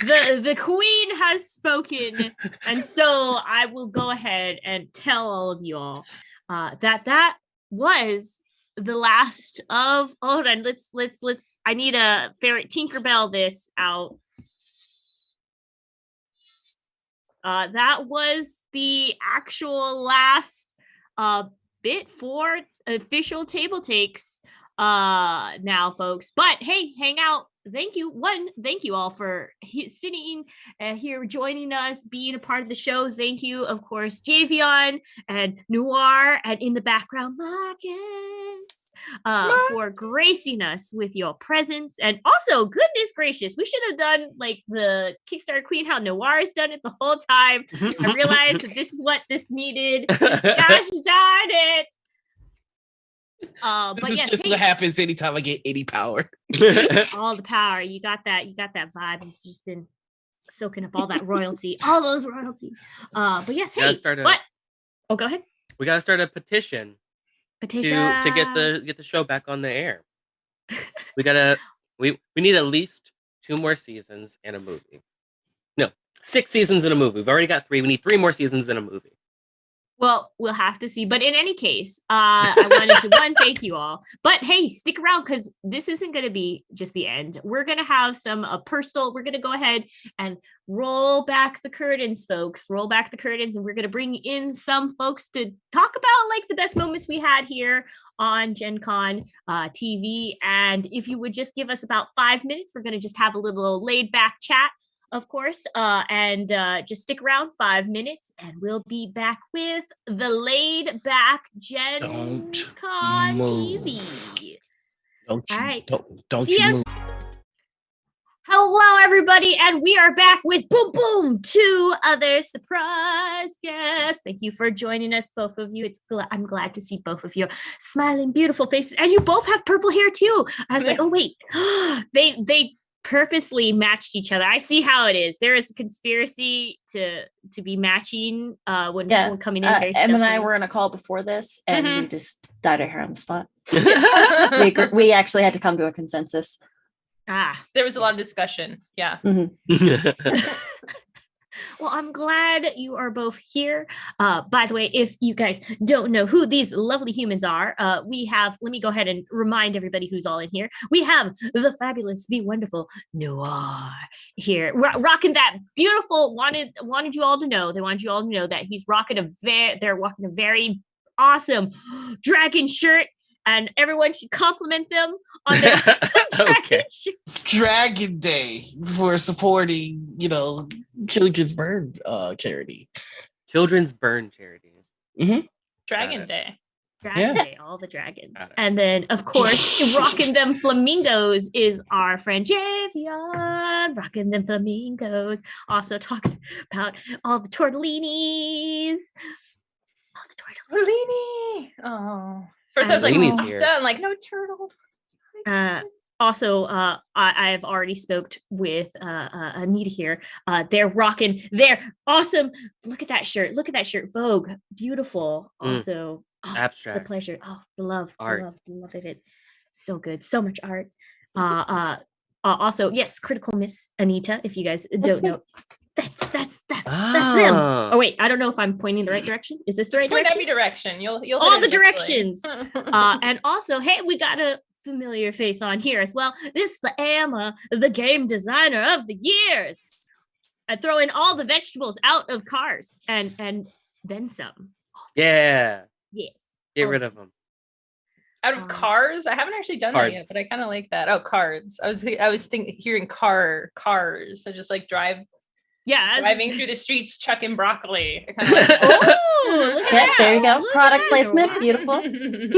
the queen has spoken, and so I will go ahead and tell all of you all that was the last of. Hold on, let's. I need a ferret Tinkerbell this out. That was the actual last bit for official TableTakes now, folks. But hey, hang out. Thank you all for sitting here, joining us, being a part of the show. Thank you, of course, Javion and Noir, and in the background, Marcus, for gracing us with your presence. And also, goodness gracious, we should have done like the Kickstarter Queen, how Noir has done it the whole time. I realized that this is what this needed. Gosh darn it. But This yes, is what happens anytime I get any power. all the power. You got that vibe. You've just been soaking up all that royalty, all those royalty. But yes, hey, what? Oh, go ahead. We gotta start a petition to get the show back on the air. We need at least 2 more seasons and a movie. No, 6 seasons and a movie. We've already got 3. We need 3 more seasons and a movie. Well, we'll have to see. But in any case, I wanted to thank you all. But hey, stick around because this isn't going to be just the end. We're going to have some personal. We're going to go ahead and roll back the curtains, folks. Roll back the curtains, and we're going to bring in some folks to talk about like the best moments we had here on Gen Con TV. And if you would just give us about 5 minutes, we're going to just have a little laid back chat. Of course, and just stick around 5 minutes and we'll be back with the laid back Gen Con TV. Don't you, all right. don't you move. Hello, everybody, and we are back with boom, boom, 2 other surprise guests. Thank you for joining us, both of you. I'm glad to see both of you smiling, beautiful faces, and you both have purple hair too. I was like, oh wait, they purposely matched each other. I see how it is. There is a conspiracy to be matching when coming in. Em and I were in a call before this, and we just dyed our hair on the spot. we actually had to come to a consensus. There was a lot of discussion. Yeah. Well, I'm glad you are both here. By the way, if you guys don't know who these lovely humans are, let me go ahead and remind everybody who's all in here. We have the fabulous, the wonderful Noir here, rocking that beautiful, wanted you all to know that he's rocking they're rocking a very awesome dragon shirt. And everyone should compliment them on their Okay. It's Dragon Day for supporting, Children's Burn charity. Children's Burn charity. Mm-hmm. Dragon Day. Dragon Day, all the dragons. And then, of course, rocking them flamingos is our friend Javion. Rocking them flamingos. Also talking about all the tortellinis. All the tortellini. Oh. First, I was like, pasta. I'm like, no turtle. Also, I've already spoke with Anita here. They're rocking. They're awesome. Look at that shirt. Vogue. Beautiful. Also, abstract. The pleasure. Oh, the love. Art. The love of it. So good. So much art. Also, yes, Critical Miss Anita. If you guys don't know. That's them. Oh wait, I don't know if I'm pointing the right direction. Is this the right direction? Every direction. You'll all the directions. And also, hey, we got a familiar face on here as well. This is the Emma, the game designer of the years. I throw in all the vegetables out of cars and then some. Yeah. Yes. Get rid of them. Out of cars? I haven't actually done that yet, but I kind of like that. Oh, cards. I was hearing cars. So just like driving through the streets chucking broccoli. Look at that. There you go. Product placement. Beautiful.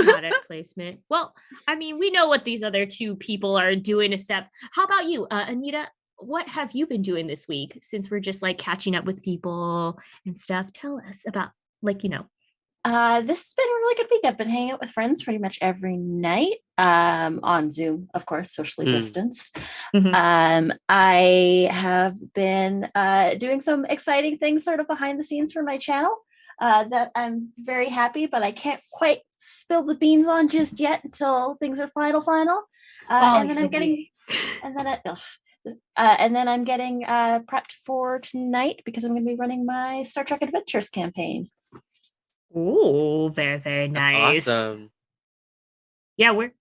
Product placement. Well, I mean, we know what these other 2 people are doing, except how about you, Anita? What have you been doing this week since we're just like catching up with people and stuff? Tell us about This has been a really good week. I've been hanging out with friends pretty much every night on Zoom, of course, socially distanced. I have been doing some exciting things sort of behind the scenes for my channel that I'm very happy, but I can't quite spill the beans on just yet until things are final. And then I'm getting prepped for tonight because I'm going to be running my Star Trek Adventures campaign. Oh, very, very nice. Awesome. Yeah, we're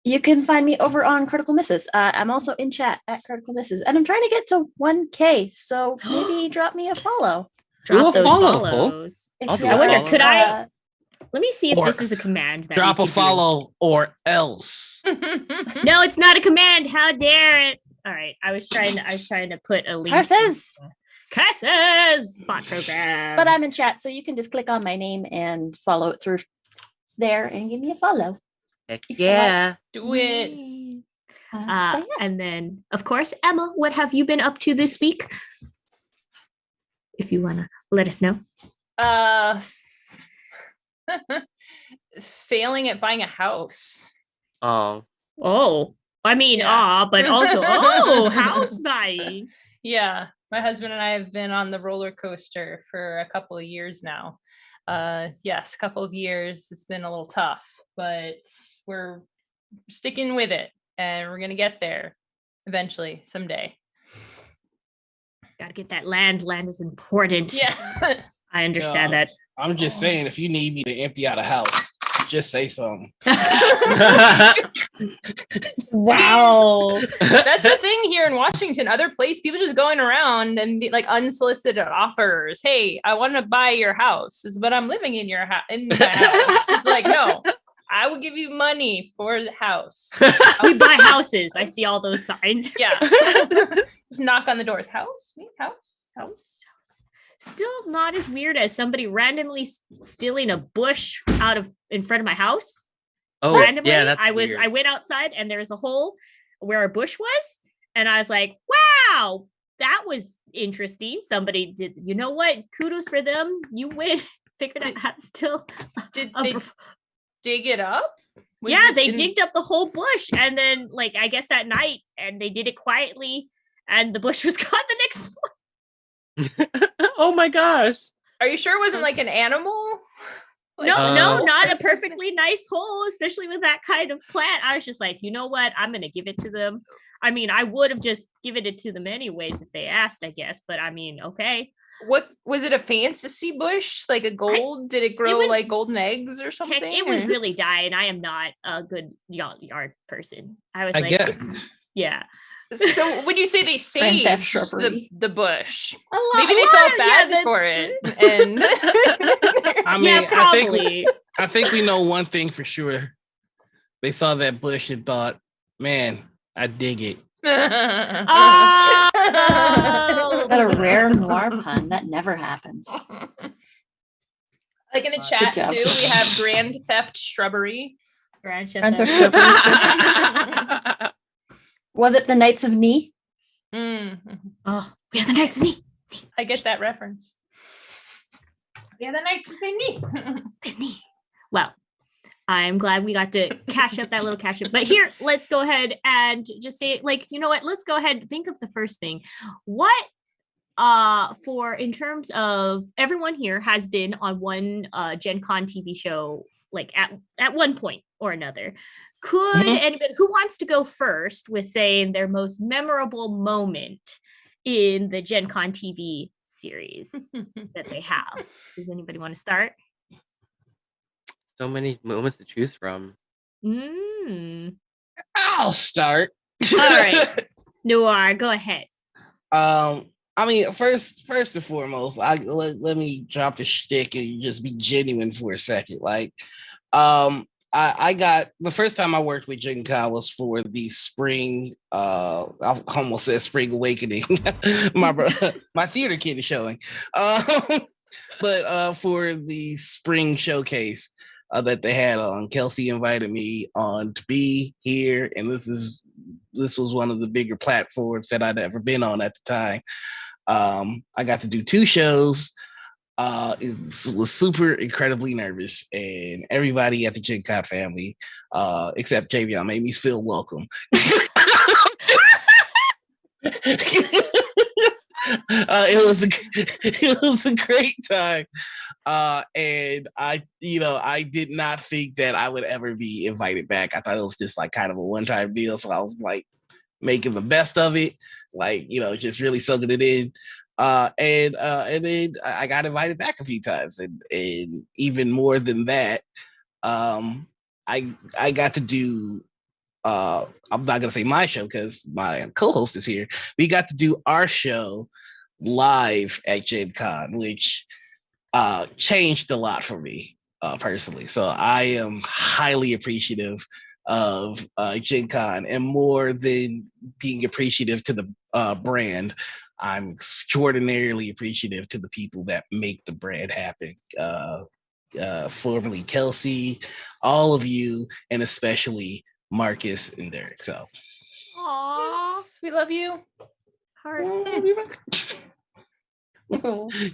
you can find me over on Critical Misses. I'm also in chat at Critical Misses, and I'm trying to get to 1K, so maybe drop me a follow. Drop those follows. I wonder, could I? Let me see if this is a command. Drop a follow or else. No, it's not a command. How dare it? All right, I was trying to put a link. Curses bot program. But I'm in chat, so you can just click on my name and follow it through there and give me a follow. Heck yeah. Do it. And then, of course, Emma, what have you been up to this week? If you want to let us know. Failing at buying a house. Oh. I mean, but also, house buying. Yeah. My husband and I have been on the roller coaster for a couple of years now. Yes, a couple of years. It's been a little tough, but we're sticking with it and we're going to get there eventually, someday. Got to get that land. Land is important. Yeah. I understand that. I'm just saying, if you need me to empty out a house, just say something. Wow. That's the thing here in Washington. Other place, people just going around and be like unsolicited offers. Hey, I want to buy your house, but I'm living in your house. In my house, it's like, no, I will give you money for the house. We buy houses. I see all those signs. Yeah, just knock on the doors. House, me, house. Still not as weird as somebody randomly stealing a bush in front of my house. Oh, Randomly, yeah, that's I weird. went outside and there was a hole where a bush was, and I was like, "Wow, that was interesting." Somebody did. You know what? Kudos for them. You win. Figured out how to still. Did they dig it up? They digged up the whole bush, and then like I guess at night, and they did it quietly, and the bush was gone the next morning. Oh my gosh. Are you sure it wasn't like an animal? No, not a perfectly nice hole, especially with that kind of plant. I was just like, you know what? I'm going to give it to them. I mean, I would have just given it to them anyways if they asked, I guess. But I mean, okay. What was it? A fantasy bush? Like a gold? Did it grow like golden eggs or something? It was really dying. I am not a good yard person. I guess. Yeah. So would you say they saved the bush? Maybe they felt bad for it. And I mean, probably. I think we know one thing for sure. They saw that bush and thought, "Man, I dig it." Got a rare noir pun. That never happens. Like in the chat too, we have Grand Theft Shrubbery. Grand Theft Shrubbery. Was it the Knights of Knee? Mm-hmm. Oh, we have the Knights of Knee. I get that reference. Yeah, the Knights of Knee. The knee. Well, I'm glad we got to catch up that little catch up. But here, let's go ahead and just say, like, you know what? Let's go ahead and think of the first thing. What for in terms of everyone here has been on one Gen Con TV show, like at one point or another. Could anybody who wants to go first with saying their most memorable moment in the Gen Con TV series that they have? Does anybody want to start? So many moments to choose from. I'll start. All right. Noir, go ahead. I mean, first and foremost, let me drop the shtick and just be genuine for a second. Like, I got the first time I worked with Gen Con was for the spring. I almost said Spring Awakening. my theater kid is showing, but for the spring showcase that they had on, Kelsey invited me on to be here, and this was one of the bigger platforms that I'd ever been on at the time. I got to do 2 shows. Was super incredibly nervous, and everybody at the Gen Con family, except Javion, made me feel welcome. It was a great time, and I did not think that I would ever be invited back. I thought it was just like kind of a one-time deal, so I was like making the best of it, like just really soaking it in. And then I got invited back a few times, and even more than that, I got to do. I'm not gonna say my show because my co-host is here. We got to do our show live at Gen Con, which changed a lot for me personally. So I am highly appreciative of Gen Con, and more than being appreciative to the brand, I'm extraordinarily appreciative to the people that make the brand happen. Formerly Kelsey, all of you, and especially Marcus and Derek. So, aww, we love you. Heart.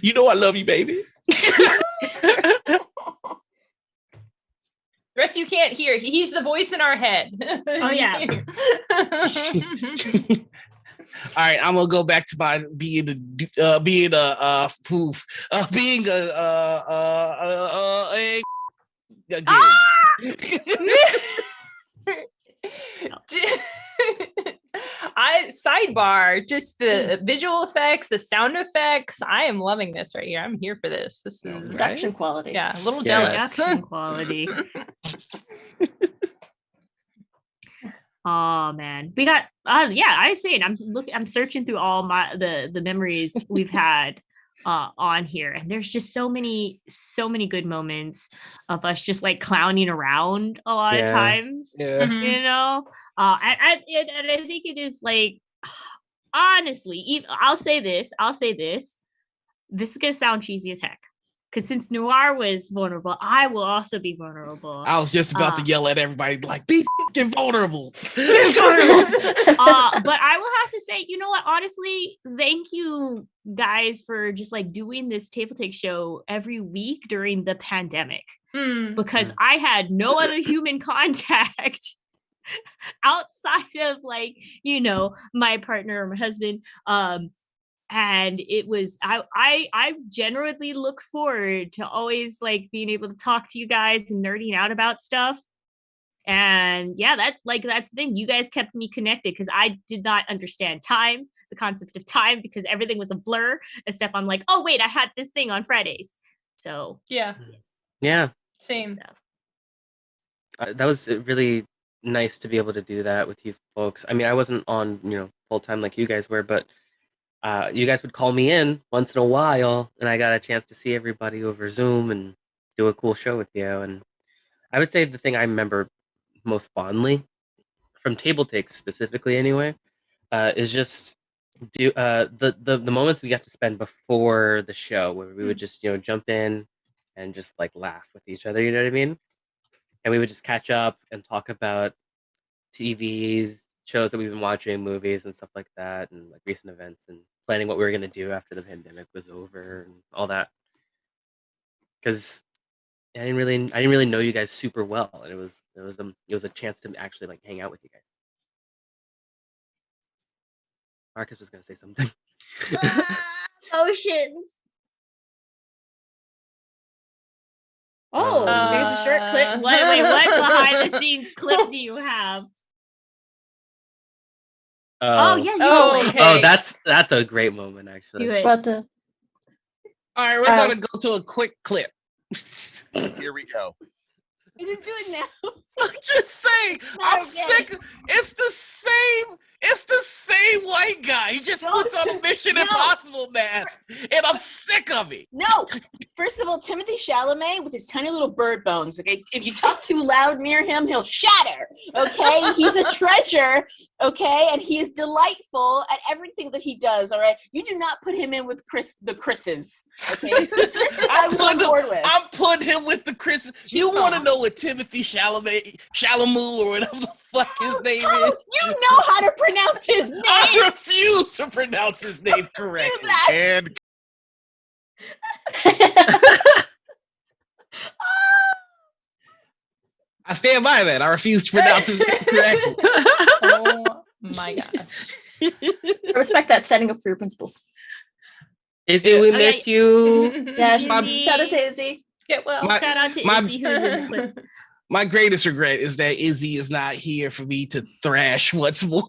You know I love you, baby. The rest of you can't hear. He's the voice in our head. Oh yeah. All right, I'm gonna go back to my being a again. Sidebar, just the visual effects, the sound effects. I am loving this right here. I'm here for this. This is Production quality. yeah, a little Yeah. jealous. Production quality. Oh man, we got. Yeah, I was saying, I'm searching through all the memories we've had on here, and there's just so many good moments of us just like clowning around a lot of times. Yeah. Mhm. You know, and I think it is like, honestly, I'll say this. This is gonna sound cheesy as heck, because since Noir was vulnerable, I will also be vulnerable. I was just about to yell at everybody, like, be f***ing vulnerable. But I will have to say, you know what? Honestly, thank you guys for just like doing this TableTakes show every week during the pandemic, because I had no other human contact outside of like, you know, my partner or my husband. And it was I generally look forward to always like being able to talk to you guys and nerding out about stuff. And yeah, that's the thing. You guys kept me connected because I did not understand time, the concept of time, because everything was a blur, except I'm like, oh wait, I had this thing on Fridays. So Yeah, same. That was really nice to be able to do that with you folks. I mean, I wasn't on, full time like you guys were, but you guys would call me in once in a while, and I got a chance to see everybody over Zoom and do a cool show with you. And I would say the thing I remember most fondly from TableTakes specifically, anyway, is just the moments we got to spend before the show, where we would just jump in and just like laugh with each other. You know what I mean? And we would just catch up and talk about TVs, shows that we've been watching, movies and stuff like that, and like recent events, and planning what we were going to do after the pandemic was over and all that. Because I didn't really know you guys super well, and it was a chance to actually like hang out with you guys. Marcus was going to say something. Oceans. Oh, there's a short clip. Wait, what behind the scenes clip do you have? Oh yeah, okay. Oh, that's a great moment, actually. Do it. About the All right, we're gonna go to a quick clip. Here we go. You can do it now. I'm just saying, I'm sick. It's the same white guy. He just puts on a Mission Impossible mask, and I'm sick of it. No. First of all, Timothy Chalamet with his tiny little bird bones. Okay, if you talk too loud near him, he'll shatter. Okay, he's a treasure. Okay, and he is delightful at everything that he does. All right, you do not put him in with the Chris's. Okay, the Chris's I'm on board with. I'm putting him with the Chris. You want to know what Timothy Chalamet, or whatever the fuck his name is? You know how to pronounce his name. I refuse to pronounce his name correctly. And I stand by that. I refuse to pronounce his name correctly. Oh my god. I respect that, standing up for your principles. Izzy, we miss you. Yeah, Izzy. shout out to Izzy. Get well. Shout out to Izzy, who's in the clip. My greatest regret is that Izzy is not here for me to thrash once more.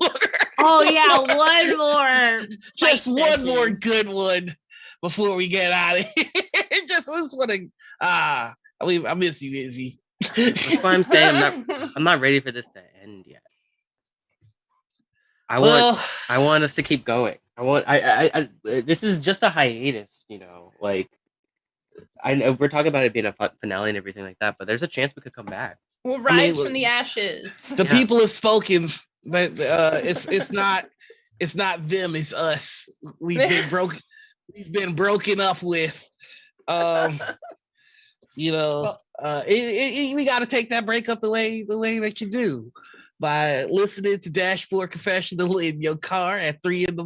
Oh yeah, one more. Just fight one session. more good one before we get out of here. Just want to. I miss you, Izzy. That's why I'm saying I'm not ready for this to end yet. I want us to keep going. I this is just a hiatus, like I know we're talking about it being a finale and everything like that, but there's a chance we could come back. We'll rise from the ashes. The people have spoken, but it's not them, it's us. We've been broken up with. We got to take that breakup the way that you do, by listening to Dashboard Confessional in your car at 3 a.m.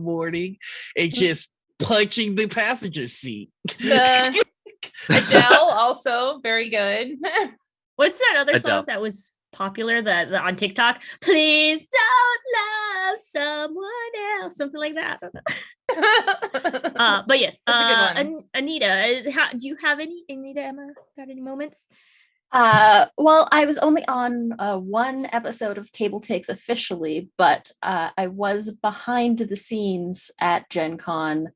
and just punching the passenger seat. Adele also very good. What's that other Adele. song that was popular that on TikTok? Please don't love someone else, something like that. But yes, That's a good one. Anita, do you have any? Anita, Emma, got any moments? Well, I was only on one episode of TableTakes officially, but I was behind the scenes at Gen Con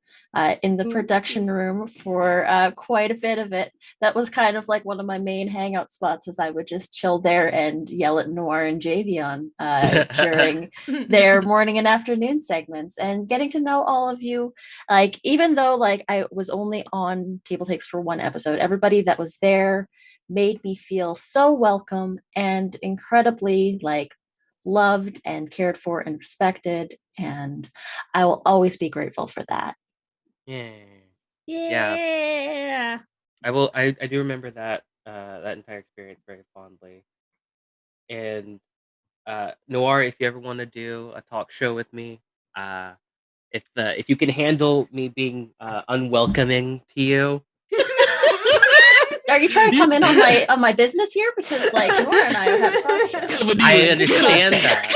in the production room for quite a bit of it. That was kind of like one of my main hangout spots, as I would just chill there and yell at Noir and Javion during their morning and afternoon segments, and getting to know all of you. Like, even though like I was only on TableTakes for one episode, everybody that was there made me feel so welcome and incredibly like loved and cared for and respected, and I will always be grateful for that. Yeah. Yeah. I do remember that that entire experience very fondly. And Noir, if you ever want to do a talk show with me, if you can handle me being unwelcoming to you. Are you trying to come in on my business here? Because like Laura and I have a talk show. I understand that.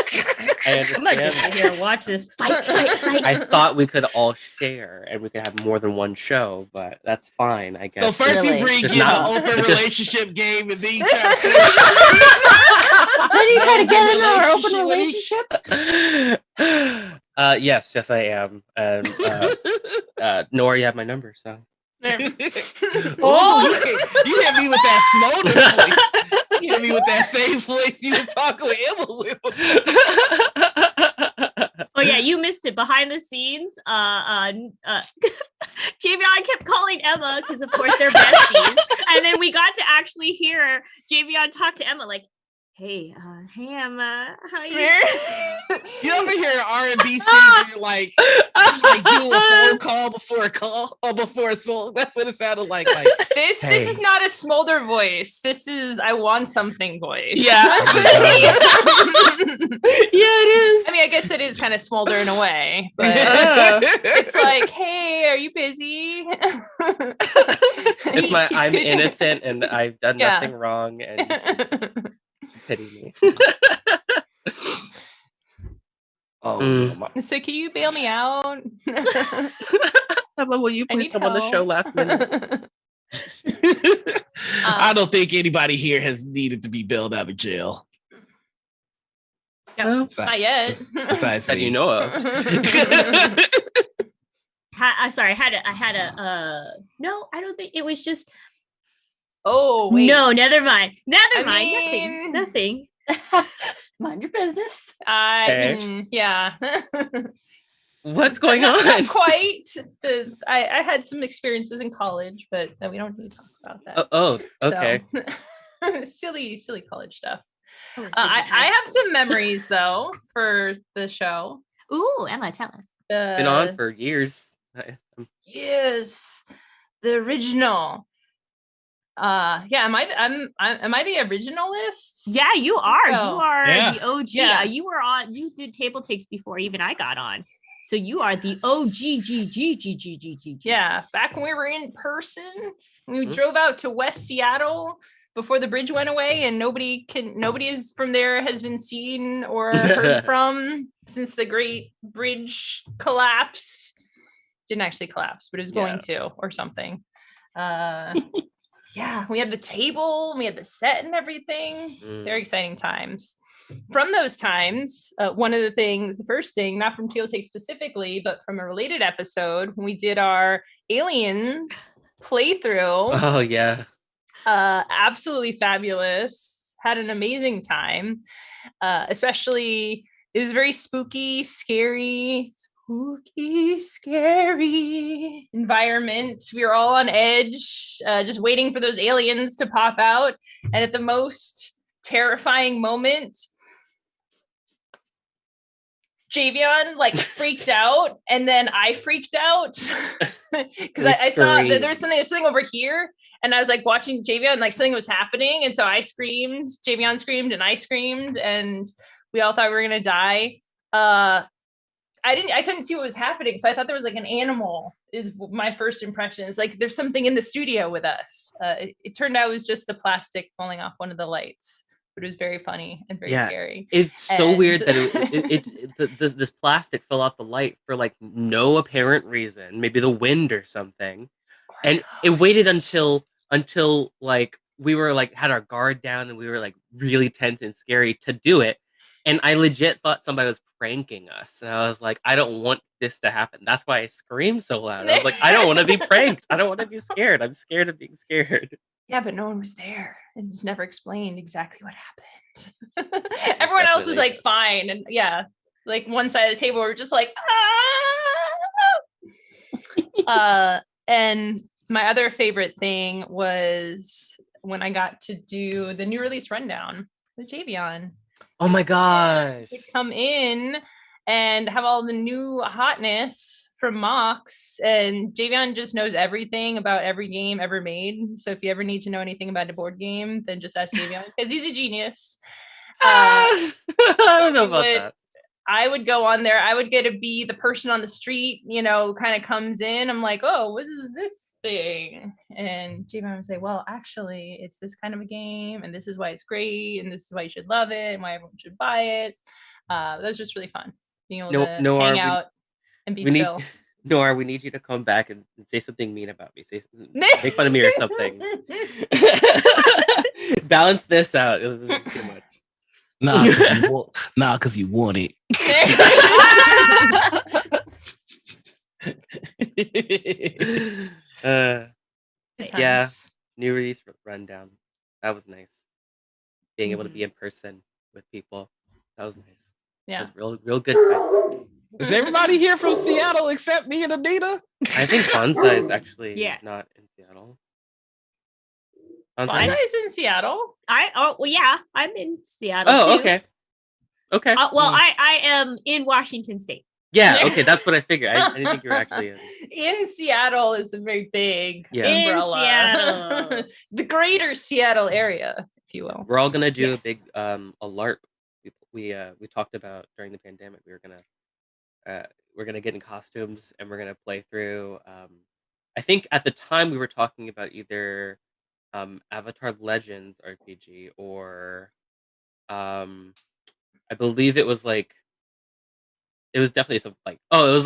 I'm not just sit here and watch this fight. I thought we could all share and we could have more than one show, but that's fine, I guess. So first Really? you bring Just in not- an open just- relationship game, and then you try to Then you try to get into our open Relationship? relationship. Yes, I am. And Nora, you have my number, so. Ooh, you hit me with that smolder voice. You hit me with that same voice you were talking with Emma with. Oh yeah, you missed it. Behind the scenes, Javion kept calling Emma because of course they're besties, and then we got to actually hear Javion talk to Emma like, "Hey, hey Emma, how you?" You ever hear R&B singer like do a phone call before a call or before a song? That's what it sounded like. This Hey. is not a smolder voice. This is I want something voice. Yeah. Yeah, it is. I mean, I guess it is kind of smolder in a way, but it's like, hey, are you busy? It's my I'm innocent and I've done Yeah. nothing wrong and you pity me. Oh, Mm. no, So can you bail me out? Emma, will you I please need come on the show help. last minute? I don't think anybody here has needed to be bailed out of jail. Well, Not yet. Besides that me. you know of. Sorry, I had a no, I don't think it was just Oh, wait. no, never mind. I Nothing. mean- Nothing. Mind your business. Okay. Yeah. What's going Not on? quite. I had some experiences in college, but we don't need to talk about that. Oh, okay. So, silly college stuff. I have some memories though for the show. Ooh, Emma, tell us. Been on for years. Yes, the original. Yeah, am I the originalist? Yeah, you are. So- You are Yeah. the OG. Yeah. You were on. You did TableTakes before even I got on. So you are the OG. Yeah, back when we were in person, we Mhm. drove out to West Seattle before the bridge went away, and nobody is from there has been seen or heard from since the Great Bridge collapse. Didn't actually collapse, but it was going to, or something. Yeah, we had the table, we had the set and everything. Very exciting times. From those times, one of the first thing, not from TableTakes specifically, but from a related episode, when we did our Alien playthrough, Oh, yeah. absolutely fabulous. Had an amazing time. Especially, it was very spooky, scary environment. We were all on edge, just waiting for those aliens to pop out. And at the most terrifying moment, Javion like freaked out, and then I freaked out because I saw that there was something over here, and I was like watching Javion, like something was happening, and so I screamed, Javion screamed, and I screamed, and we all thought we were gonna die. I couldn't see what was happening, so I thought there was like an animal. Is my first impression. It's like there's something in the studio with us. It turned out it was just the plastic falling off one of the lights. But it was very funny and very scary. It's so And- weird that this plastic fell off the light for like no apparent reason. Maybe the wind or something. And it waited until like we were like had our guard down and we were like really tense and scary to do it. And I legit thought somebody was pranking us. And I was like, I don't want this to happen. That's why I screamed so loud. I was like, I don't want to be pranked. I don't want to be scared. I'm scared of being scared. Yeah, but no one was there. It was never explained exactly what happened. Everyone else was like fine. And yeah, like one side of the table, we're just like, ah. And my other favorite thing was when I got to do the new release rundown with Javion. Oh my gosh. To come in and have all the new hotness from Mox, and Javion just knows everything about every game ever made. So if you ever need to know anything about a board game, then just ask Javion because he's a genius. I don't know about that. I would go on there. I would get to be the person on the street, you know, kind of comes in. I'm like, oh, what is this thing? And Javion would say, well, actually, it's this kind of a game, and this is why it's great, and this is why you should love it, and why everyone should buy it. That was just really fun. Being able to hang out and be chill. Noir, we need you to come back and say something mean about me. Make fun of me or something. Balance this out. It was just too much. Nah, because you want it. Yeah, new release rundown. That was nice. Being able to be in person with people. That was nice. Yeah. That was real good. Is everybody here from Seattle except me and Anita? I think Bonsai is actually not in Seattle. Bonsai is in Seattle. I'm in Seattle. Oh, too. okay. I am in Washington State. Yeah, okay, that's what I figured. I didn't think you were actually in Seattle is a very big umbrella. In Seattle. The greater Seattle area, if you will. We're all gonna do a big a LARP. We talked about during the pandemic. We're gonna get in costumes and we're gonna play through. I think at the time we were talking about either Avatar Legends RPG or I believe it was definitely some it was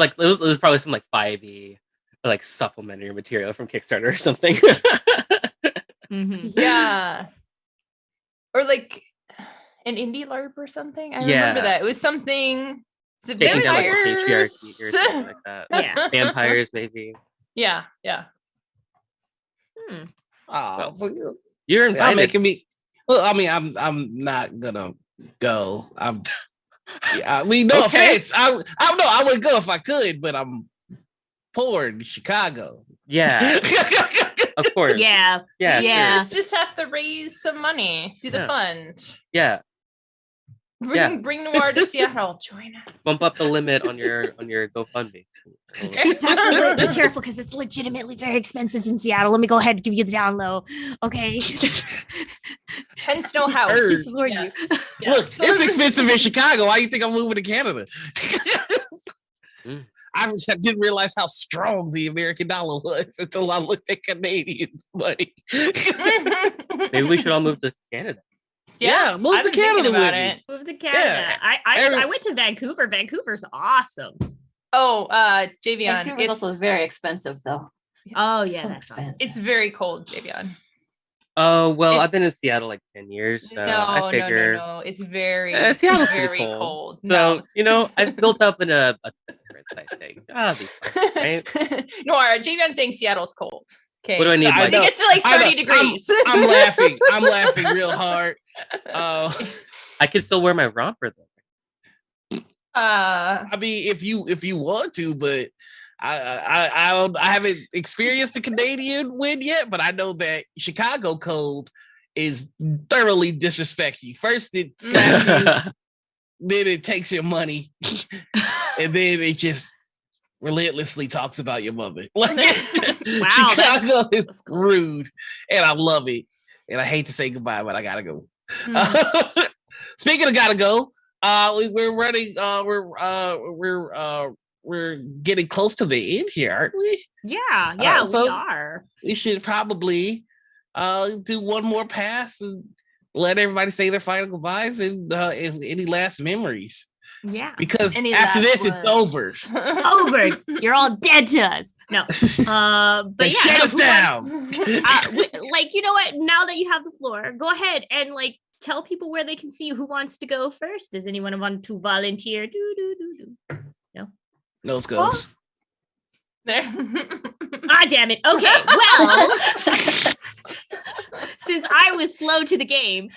probably some 5e or supplementary material from Kickstarter or something. Mm-hmm. Yeah. Or an indie LARP or something. I remember that. It was something. Is it taking down vampires? Patriarchy or something like that. Yeah. Vampires maybe. Yeah. Oh, you're invited. Y'all making me. Well, I mean, I'm not gonna go. No offense. I would go if I could, but I'm poor in Chicago. Yeah. Of course. Yeah. Sure. Just have to raise some money. Do the fund. Yeah. Bring Noir to Seattle. Join us. Bump up the limit on your GoFundMe. Be careful because it's legitimately very expensive in Seattle. Let me go ahead and give you the down low. Okay. Hence no house. Yes. Look, it's expensive in Chicago. Why do you think I'm moving to Canada? I didn't realize how strong the American dollar was until I looked at Canadian money. Maybe we should all move to Canada. Yeah, move to Canada with me. Move to Canada. Yeah. I went to Vancouver. Vancouver's awesome. Oh, Javion. Vancouver's also very expensive, though. Oh, yeah, So that's fine. expensive. It's very cold, Javion. Oh, well, I've been in Seattle 10 years, so I figure... No. It's very, Seattle's very pretty cold. So, I've built up in a difference, I think. That'll be fine, right? Noir, Javion's saying Seattle's cold. Okay. What do I need? I think it's 30 degrees. I'm laughing. I'm laughing real hard. I can still wear my romper, though. I mean, if you want to, but I haven't experienced the Canadian wind yet, but I know that Chicago cold is thoroughly disrespect you. First it slaps you, then it takes your money, and then it just relentlessly talks about your mother. Wow, Chicago is screwed, and I love it. And I hate to say goodbye, but I gotta go. Speaking of gotta go, we're running. We're getting close to the end here, aren't we? Yeah, we are. We should probably do one more pass and let everybody say their final goodbyes and any last memories. Yeah. Because Any after last this, it's over. Over. You're all dead to us. No. But They yeah, shut no, us who down. like, you know what? Now that you have the floor, go ahead and like tell people where they can see you. Who wants to go first? Does anyone want to volunteer? No. Nose goes. There. Ah, damn it. Okay. Well, since I was slow to the game,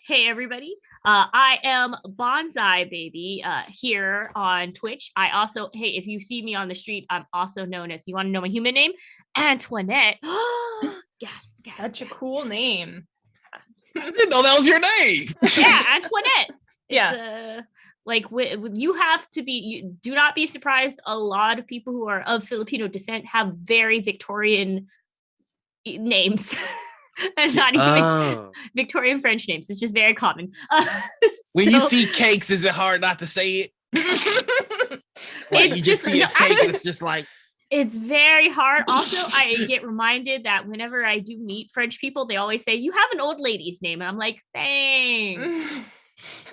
hey everybody. I am Bonsai Baby here on Twitch. I also, hey, if you see me on the street, I'm also known as, you want to know my human name? Antoinette. Yes, Such a cool name. I didn't know that was your name. Yeah, Antoinette. Yeah. Like you have to be, you do not be surprised. A lot of people who are of Filipino descent have very Victorian names. And not even Victorian French names. It's just very common. When you see cakes, is it hard not to say it? Like you just see a cake and it's just like. It's very hard. Also, I get reminded that whenever I do meet French people, they always say, you have an old lady's name. And I'm like, thanks.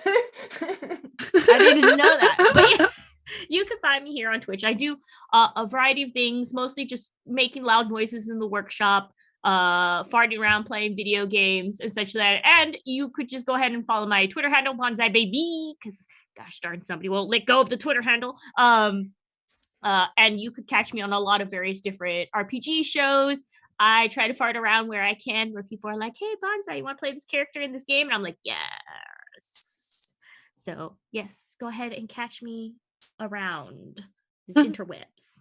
I didn't know that. But yeah, you can find me here on Twitch. I do a variety of things, mostly just making loud noises in the workshop, farting around, playing video games and such that. And you could just go ahead and follow my Twitter handle, Bonsai Baby, because gosh darn, somebody won't let go of the Twitter handle. And you could catch me on a lot of various different RPG shows. I try to fart around where I can, where people are like, hey, Bonsai, you want to play this character in this game? And I'm like, yes. So, yes, go ahead and catch me around these interwebs.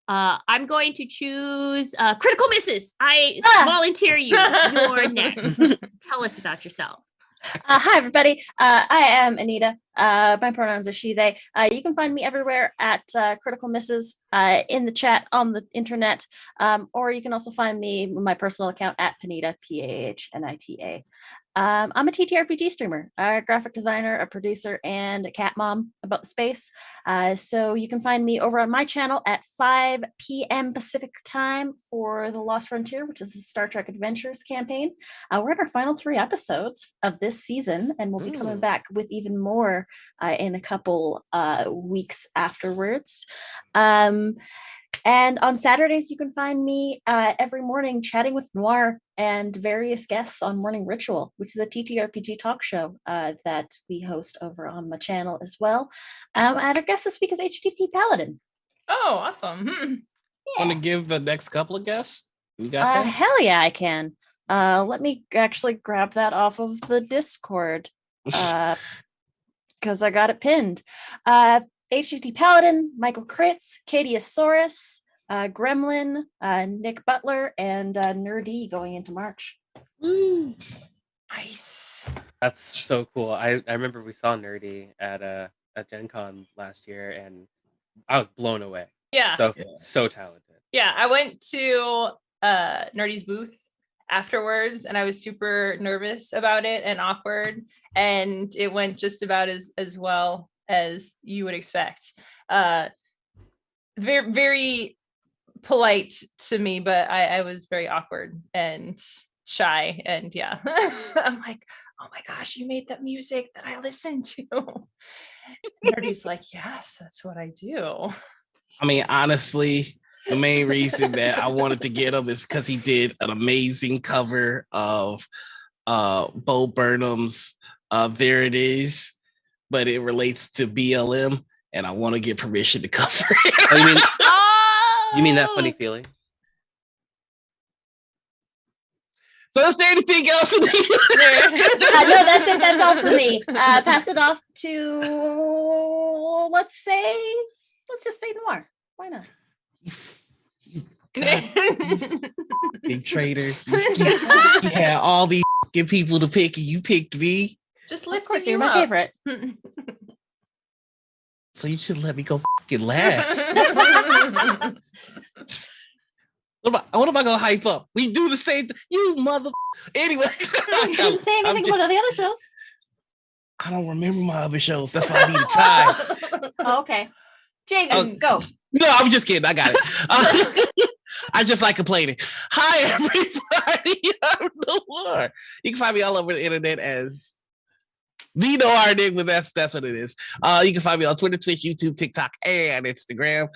I'm going to choose Critical Misses. I volunteer you. You're next. Tell us about yourself. Hi, everybody. I am Anita. My pronouns are she, they. You can find me everywhere at Critical Misses, in the chat, on the internet, or you can also find me my personal account at Panita, Pahnita. I'm a TTRPG streamer, a graphic designer, a producer, and a cat mom about the space. So you can find me over on my channel at 5 p.m. Pacific time for The Lost Frontier, which is a Star Trek Adventures campaign. We're in our final 3 episodes of this season, and we'll be coming back with even more in a couple weeks afterwards. And on Saturdays, you can find me every morning chatting with Noir and various guests on Morning Ritual, which is a TTRPG talk show that we host over on my channel as well. And our guest this week is HTT Paladin. Oh, awesome. Yeah. Want to give the next couple of guests? You got that? Hell yeah, I can. Let me actually grab that off of the Discord because I got it pinned. HTT Paladin, Michael Kritz, Cadiosaurus, Gremlin, Nick Butler, and Nerdy going into March. Nice. That's so cool. I remember we saw Nerdy at Gen Con last year, and I was blown away. Yeah. So talented. Yeah, I went to Nerdy's booth afterwards, and I was super nervous about it and awkward, and it went just about as well as you would expect. Very, very polite to me, but I was very awkward and shy, and yeah. I'm like, oh my gosh, you made that music that I listen to. Nerdy's like, yes, that's what I do. I mean, honestly, the main reason that I wanted to get him is because he did an amazing cover of Bo Burnham's There It Is, but it relates to BLM, and I want to get permission to cover it. Oh, you mean that funny feeling? So is there anything else? No, that's it. That's all for me. Pass it off to, let's just say Noir. Why not? Big traitor. You had all these people to pick, and you picked me. Just Of lift course, you you're my up. favorite. So you should let me go last. What am I gonna hype up? We do the same thing. You mother. Anyway. You didn't say anything about the other shows. I don't remember my other shows. That's why I need time. Oh, okay. Javen, go. No, I'm just kidding. I got it. I just like complaining. Hi, everybody. I'm Noir. You can find me all over the internet as Vino Enigma, that's what it is. You can find me on Twitter, Twitch, YouTube, TikTok, and Instagram.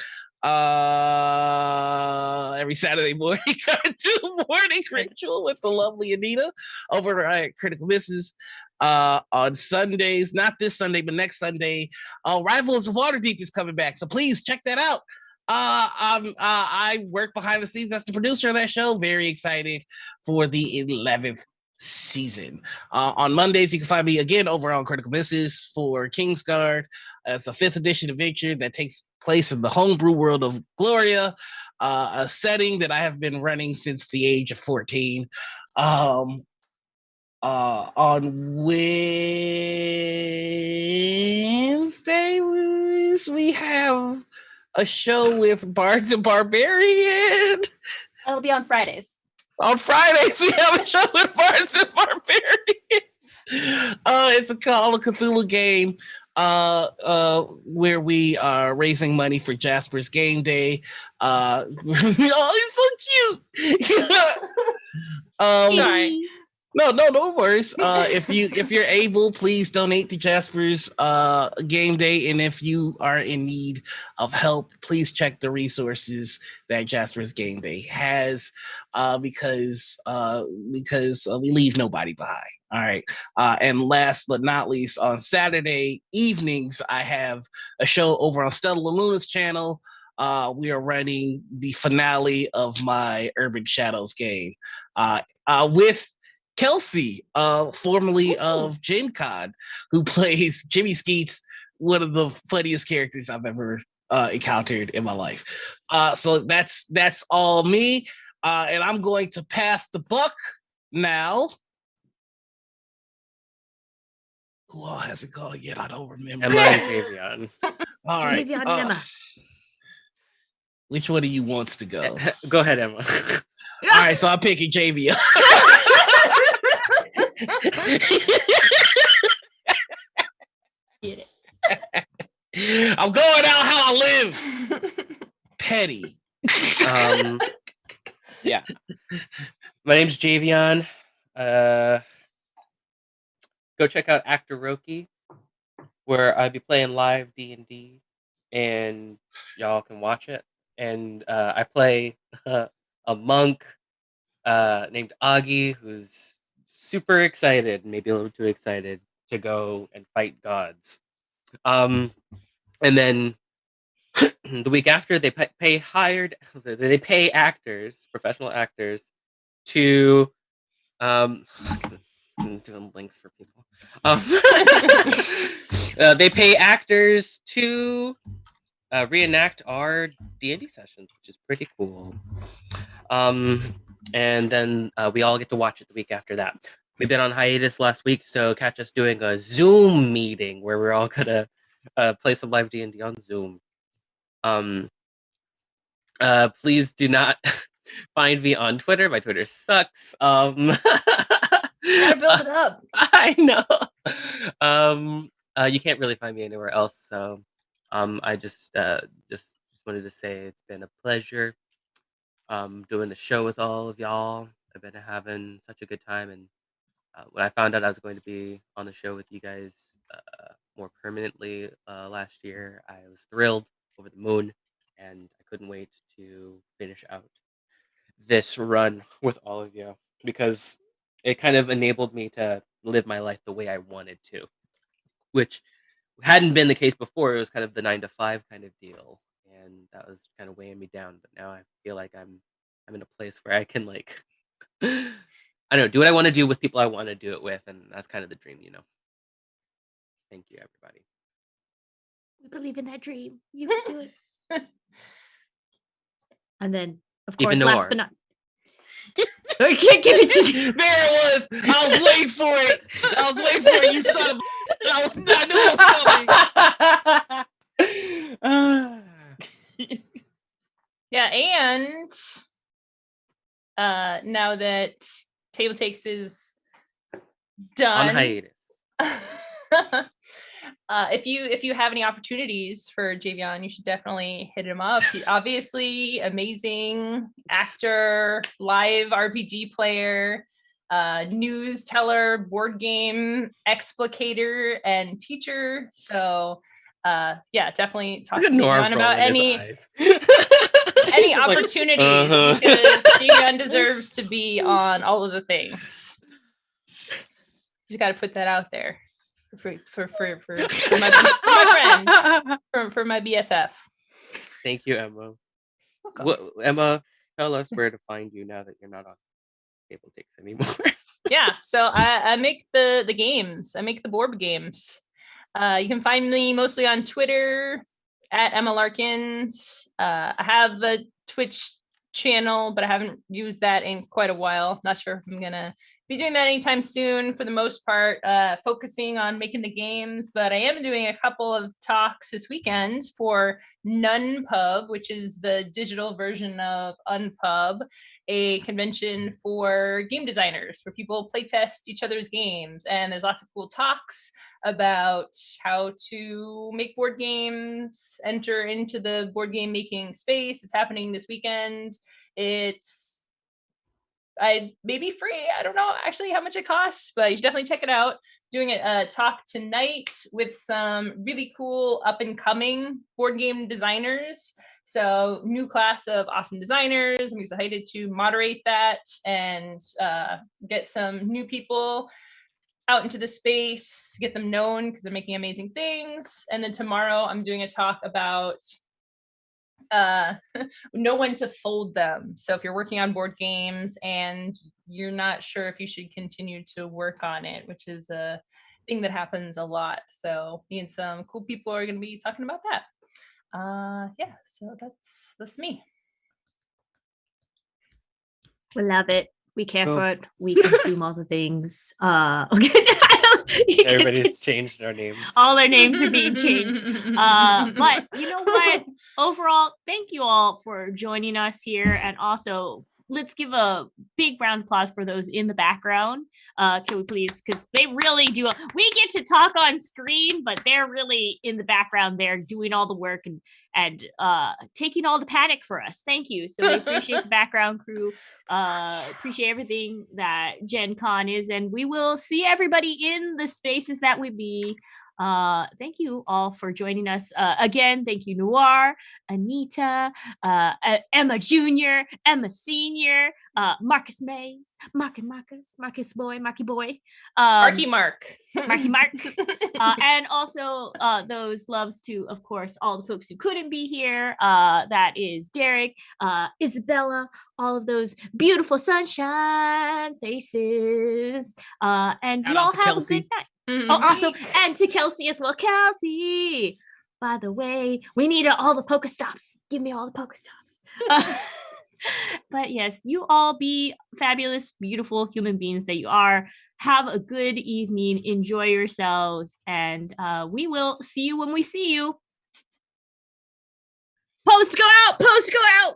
Every Saturday morning, I do morning ritual with the lovely Anita over at Critical Misses. On Sundays, not this Sunday, but next Sunday, Rivals of Waterdeep is coming back. So please check that out. I work behind the scenes as the producer of that show. Very excited for the 11th season. On Mondays, you can find me again over on Critical Misses for Kingsguard. It's a 5th edition adventure that takes place in the homebrew world of Gloria, a setting that I have been running since the age of 14. On Wednesday, we have a show with Bards and Barbarian. It'll be on Fridays. On Fridays, we have a show with Bards and Barbarians. It's a Call of Cthulhu game where we are raising money for Jasper's Game Day. Oh, it's so cute. Sorry. No worries. If you're able, please donate to Jasper's Game Day, and if you are in need of help, please check the resources that Jasper's Game Day has, because we leave nobody behind. All right. And last but not least, on Saturday evenings, I have a show over on Stella Luna's channel. We are running the finale of my Urban Shadows game with Kelsey, formerly of Gen Con, who plays Jimmy Skeets, one of the funniest characters I've ever encountered in my life. So that's all me. And I'm going to pass the buck now. Who all hasn't called yet? I don't remember. Emma and Javion. All right. Javion and Emma. Which one of you wants to go? Go ahead, Emma. All right, so I'm picking Javion. Get it. I'm going out how I live. Petty. Yeah. My name's Javion. Go check out Actor Roki, where I'll be playing live D&D, and y'all can watch it. And I play a monk named Augie, who's super excited, maybe a little too excited, to go and fight gods. And then the week after, they pay actors, professional actors, to I'm doing links for people. They pay actors to reenact our D&D sessions, which is pretty cool. And then we all get to watch it the week after that. We've been on hiatus last week, so catch us doing a Zoom meeting where we're all gonna play some live D&D on Zoom. Please do not find me on Twitter. My Twitter sucks. Gotta build it up. I know. You can't really find me anywhere else, so I just wanted to say it's been a pleasure doing the show with all of y'all. I've been having such a good time, and when I found out I was going to be on the show with you guys more permanently last year, I was thrilled, over the moon, and I couldn't wait to finish out this run with all of you, because it kind of enabled me to live my life the way I wanted to, which hadn't been the case before. It was kind of the 9-to-5 kind of deal, and that was kind of weighing me down. But now I feel like I'm in a place where I can, like, I don't know, do what I want to do with people I want to do it with, and that's kind of the dream, you know. Thank you, everybody. We believe in that dream. You can do it. And then, of course, Even last Noir. but not. I can't give it to you. There it was. I was waiting for it. You son of I knew it was coming. Yeah, and now that TableTakes is done, On hiatus. if you have any opportunities for Javion, you should definitely hit him up. He, obviously, amazing actor, live RPG player. news teller, board game explicator, and teacher. So yeah, definitely talk to Dion about any He's just like, opportunities because Dion deserves to be on all of the things. Just got to put that out there for my friend, for my BFF. Thank you, Emma. Emma, tell us where to find you now that you're not on TableTakes anymore. Yeah, so I make the games. I make the board games. You can find me mostly on Twitter at Emma Larkins. I have the Twitch channel, but I haven't used that in quite a while. Not sure if I'm gonna be doing that anytime soon. For the most part, focusing on making the games, but I am doing a couple of talks this weekend for NunPub, which is the digital version of Unpub, a convention for game designers where people playtest each other's games. And there's lots of cool talks about how to make board games, enter into the board game making space. It's happening this weekend. It's maybe free. I don't know actually how much it costs, but you should definitely check it out. Doing a talk tonight with some really cool up and coming board game designers. So new class of awesome designers. I'm excited to moderate that and get some new people out into the space, get them known because they're making amazing things. And then tomorrow I'm doing a talk about know when to fold them. So if you're working on board games and you're not sure if you should continue to work on it, which is a thing that happens a lot. So me and some cool people are going to be talking about that. Yeah, so that's me. We love it. We care Cool. for it. We consume all the things. Everybody's changed their names. All their names are being changed. But you know what? Overall, thank you all for joining us here. And also, let's give a big round of applause for those in the background. Can we please? Because they really do. We get to talk on screen, but they're really in the background there doing all the work and taking all the panic for us. Thank you. So we appreciate the background crew. Appreciate everything that Gen Con is. And we will see everybody in the spaces that we be. Thank you all for joining us. Again, thank you, Noir, Anita, Emma Jr., Emma Sr., Marcus Mays, Marky Boy, Marky Mark. Marky Mark. And also those loves to, of course, all the folks who couldn't be here. That is Derek, Isabella, all of those beautiful sunshine faces. And Shout you all out to have Kelsey. a good night. Oh, also, and to Kelsey as well. Kelsey, by the way, we need all the Pokestops. Give me all the Pokestops. But yes, you all be fabulous, beautiful human beings that you are. Have a good evening. Enjoy yourselves. And we will see you when we see you. Post go out. Post go out.